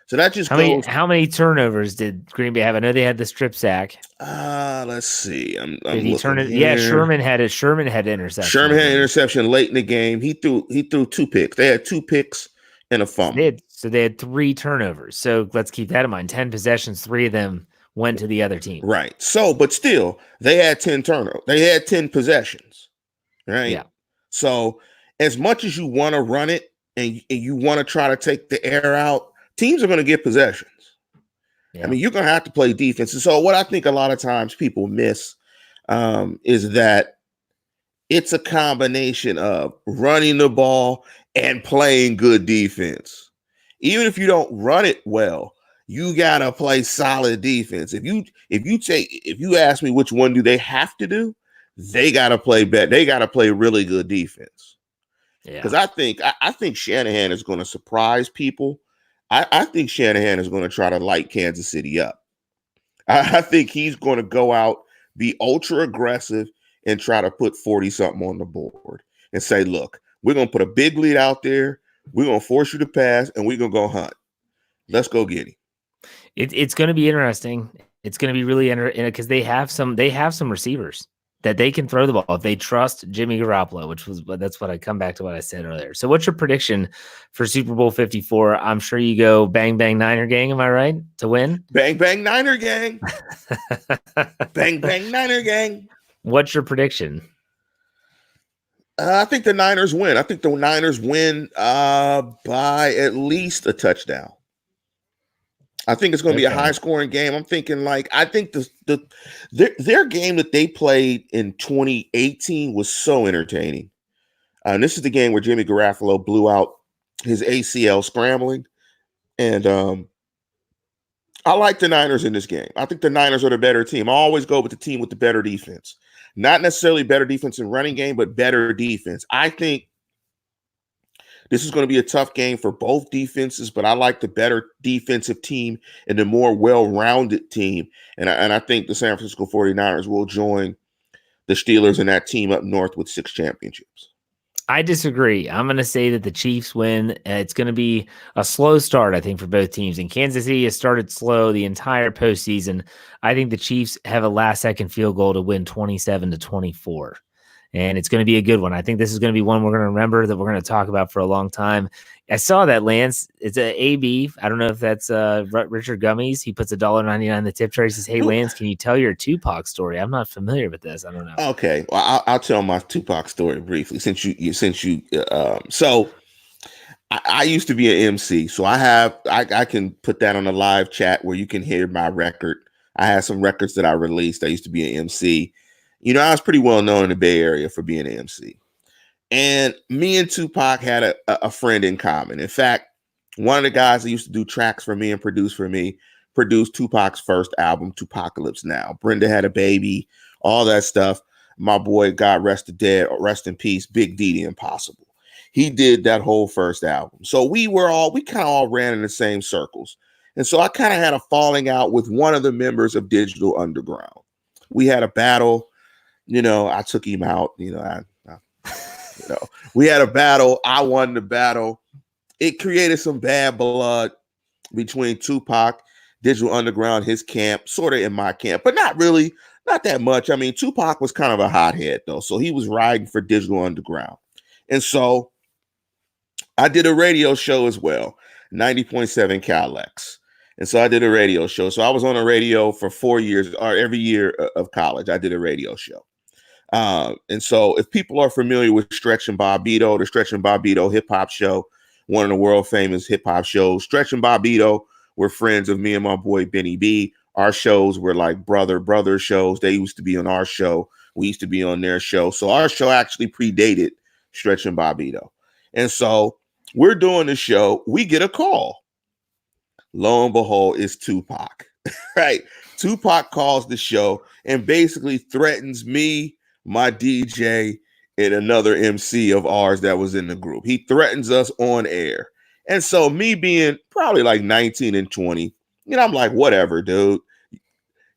So that just how many turnovers did Green Bay have? I know they had the strip sack. Let's see. Did he turn it? Yeah, Sherman had interception. Sherman had an interception late in the game. He threw 2 picks. They had 2 picks and a fumble. So they had 3 turnovers. So let's keep that in mind. 10 possessions, 3 of them went to the other team. Right. So, but still, they had 10 turnovers. They had 10 possessions. Right. Yeah. So as much as you want to run it and you want to try to take the air out, teams are going to get possessions. Yeah. I mean, you're going to have to play defense. And so what I think a lot of times people miss is that it's a combination of running the ball and playing good defense. Even if you don't run it well, you got to play solid defense. If you ask me which one do they have to do, they got to play better. They got to play really good defense. Yeah. Because I think Shanahan is going to surprise people. I think Shanahan is going to try to light Kansas City up. I think he's going to go out, be ultra aggressive, and try to put 40-something on the board and say, look, we're going to put a big lead out there. We're going to force you to pass, and we're going to go hunt. Let's go get him. It's going to be interesting. It's going to be really interesting because they have some receivers that they can throw the ball if they trust Jimmy Garoppolo, that's what I come back to what I said earlier. So what's your prediction for Super Bowl 54? I'm sure you go bang, bang, Niner gang. Am I right? To win? Bang, bang, Niner gang. Bang, bang, Niner gang. What's your prediction? I think the Niners win. I think the Niners win by at least a touchdown. I think it's going to be a high-scoring game. I'm thinking I think their game that they played in 2018 was so entertaining. And this is the game where Jimmy Garoppolo blew out his ACL scrambling. And I like the Niners in this game. I think the Niners are the better team. I always go with the team with the better defense. Not necessarily better defense in running game, but better defense. I think this is going to be a tough game for both defenses, but I like the better defensive team and the more well-rounded team. And I think the San Francisco 49ers will join the Steelers and that team up north with 6 championships. I disagree. I'm going to say that the Chiefs win. It's going to be a slow start, I think, for both teams. And Kansas City has started slow the entire postseason. I think the Chiefs have a last-second field goal to win 27-24. And it's going to be a good one. I think this is going to be one we're going to remember, that we're going to talk about for a long time. I saw that, Lance. It's a AB. I don't know if that's Richard Gummies. He puts $1.99 in the tip tray. He says, "Hey, Lance, can you tell your Tupac story? I'm not familiar with this. I don't know." Okay, well, I'll tell my Tupac story briefly. So I used to be an MC, so I can put that on a live chat where you can hear my record. I had some records that I released. I used to be an MC. I was pretty well known in the Bay Area for being an MC. And me and Tupac had a friend in common. In fact, one of the guys that used to do tracks for me and produce for me produced Tupac's first album, Tupacalypse Now. Brenda had a baby, all that stuff. My boy, God rest in peace, Big D, the Impossible. He did that whole first album. So we kind of all ran in the same circles. And so I kind of had a falling out with one of the members of Digital Underground. We had a battle. I took him out. We had a battle. I won the battle. It created some bad blood between Tupac, Digital Underground, his camp, sort of in my camp, but not really, not that much. I mean, Tupac was kind of a hothead, though. So he was riding for Digital Underground. And so I did a radio show as well, 90.7 CalX. And so I did a radio show. So I was on the radio for 4 years, or every year of college, I did a radio show. And so if people are familiar with Stretch and Bobbito, the Stretch and Bobbito hip hop show, one of the world famous hip hop shows, Stretch and Bobbito were friends of me and my boy Benny B. Our shows were like brother shows. They used to be on our show. We used to be on their show. So our show actually predated Stretch and Bobbito. And so we're doing the show. We get a call. Lo and behold, it's Tupac, right? Tupac calls the show and basically threatens me, my DJ, and another MC of ours that was in the group. He threatens us on air. And so me being probably like 19 and 20, I'm like, whatever, dude.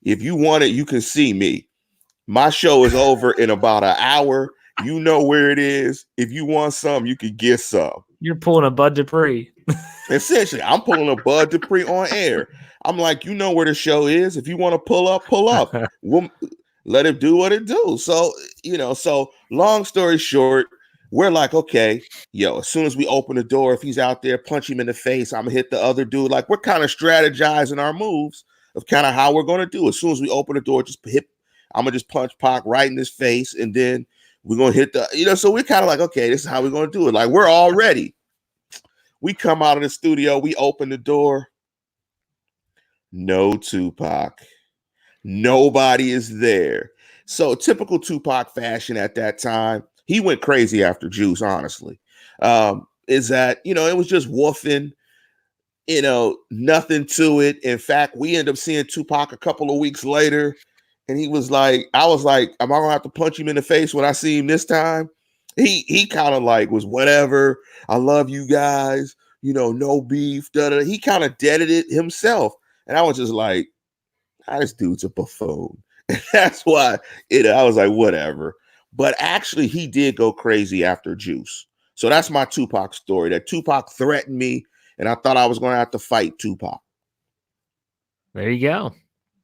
If you want it, you can see me. My show is over in about an hour. You know where it is. If you want some, you can get some. You're pulling a Bud Dupree. Essentially, I'm pulling a Bud Dupree on air. I'm like, you know where the show is. If you want to pull up. We'll let it do what it do. So, so long story short, we're like, okay, as soon as we open the door, if he's out there, punch him in the face, I'm going to hit the other dude. Like, we're kind of strategizing our moves of kind of how we're going to do. As soon as we open the door, I'm going to just punch Pac right in his face. And then we're going to hit so we're kind of like, okay, this is how we're going to do it. Like, we're all ready. We come out of the studio, we open the door. No Tupac. Nobody is there. So typical Tupac fashion at that time, he went crazy after Juice, honestly. Is that, it was just woofing, nothing to it. In fact, we ended up seeing Tupac a couple of weeks later, and I was like, am I going to have to punch him in the face when I see him this time? He kind of like was whatever. I love you guys, no beef. He kind of deaded it himself. And I was just like, this dude's a buffoon. And that's why I was like, whatever. But actually, he did go crazy after Juice. So that's my Tupac story, that Tupac threatened me, and I thought I was going to have to fight Tupac. There you go.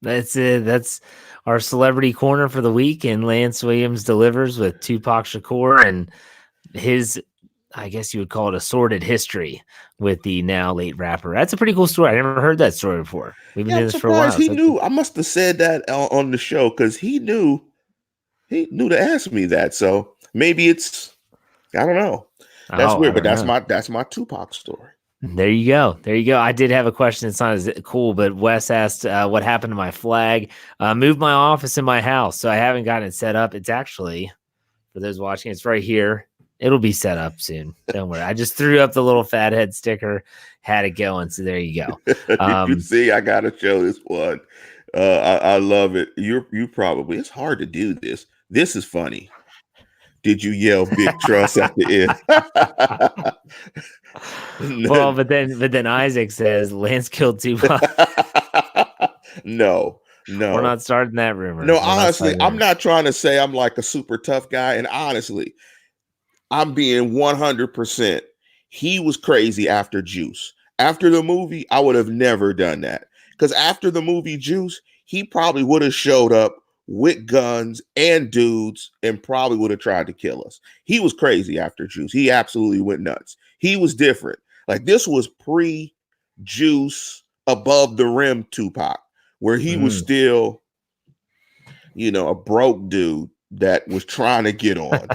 That's it. That's our celebrity corner for the week. And Lance Williams delivers with Tupac Shakur and his, I guess you would call it, a sordid history with the now late rapper. That's a pretty cool story. I never heard that story before. We've been doing this for a while. He knew. I must have said that on the show because he knew to ask me that. So maybe it's, I don't know. That's weird, but that's my Tupac story. There you go. I did have a question. It's not as cool, but Wes asked what happened to my flag. Moved my office in my house, so I haven't gotten it set up. It's actually, for those watching, it's right here. It'll be set up soon. Don't worry. I just threw up the little fathead sticker, had it going. So there you go. You see, I got to show this one. I love it. You probably, it's hard to do this. This is funny. Did you yell Big Trust at the end? Well, but then Isaac says Lance killed Tupac. No. We're not starting that rumor. No, honestly, I'm not trying to say I'm like a super tough guy. And honestly, I'm being 100%. He was crazy after Juice. After the movie, I would have never done that. Because after the movie Juice, he probably would have showed up with guns and dudes and probably would have tried to kill us. He was crazy after Juice. He absolutely went nuts. He was different. Like, this was pre-Juice, above the rim Tupac, where he was still, a broke dude that was trying to get on.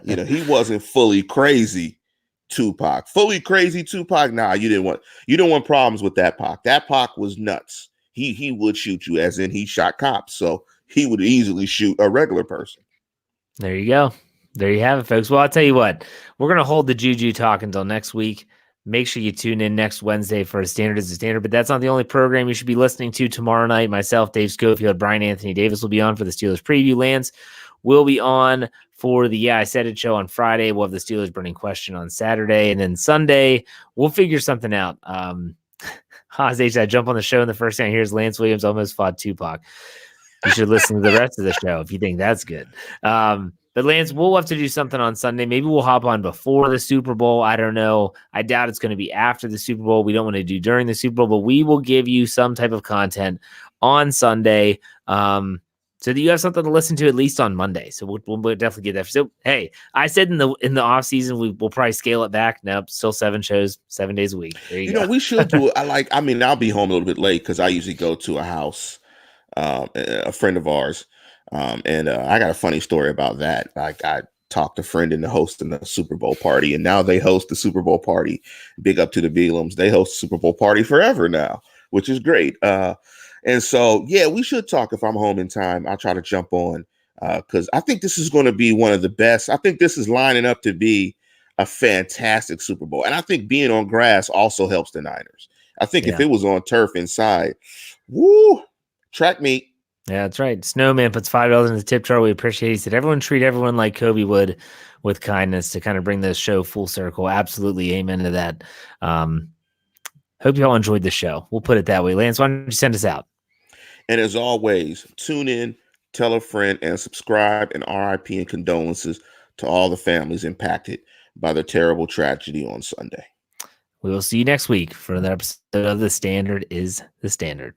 He wasn't fully crazy Tupac. Fully crazy Tupac, nah, you didn't want problems with that Pac. That Pac was nuts. He would shoot you, as in he shot cops. So he would easily shoot a regular person. There you go. There you have it, folks. Well, I'll tell you what, we're going to hold the Juju talk until next week. Make sure you tune in next Wednesday for A Standard is a Standard, but that's not the only program you should be listening to tomorrow night. Myself, Dave Schofield, Bryant Anthony Davis will be on for the Steelers preview. Lance will be on for the Yeah, I Said It show on Friday. We'll have the Steelers Burning Question on Saturday, and then Sunday, we'll figure something out. I jump on the show, and the first thing I hear is Lance Williams almost fought Tupac. You should listen to the rest of the show if you think that's good. But Lance, we'll have to do something on Sunday. Maybe we'll hop on before the Super Bowl. I don't know. I doubt it's going to be after the Super Bowl. We don't want to do during the Super Bowl, but we will give you some type of content on Sunday so that you have something to listen to at least on Monday. So we'll definitely get that. So, hey, I said in the off season, we'll probably scale it back. Nope, still 7 shows, 7 days a week. There you go. We should do it. I'll be home a little bit late because I usually go to a house, a friend of ours. And I got a funny story about that. I talked a friend into hosting the Super Bowl party, and now they host the Super Bowl party. Big up to the Bealums. They host the Super Bowl party forever now, which is great. And so, yeah, we should talk if I'm home in time. I'll try to jump on because I think this is going to be one of the best. I think this is lining up to be a fantastic Super Bowl. And I think being on grass also helps the Niners. I think if it was on turf inside, track meet. Yeah, that's right. Snowman puts $5 in the tip jar. We appreciate it. He said, everyone treat everyone like Kobe would, with kindness, to kind of bring this show full circle. Absolutely. Amen to that. Hope you all enjoyed the show. We'll put it that way. Lance, why don't you send us out? And as always, tune in, tell a friend, and subscribe, and RIP and condolences to all the families impacted by the terrible tragedy on Sunday. We will see you next week for another episode of The Standard is the Standard.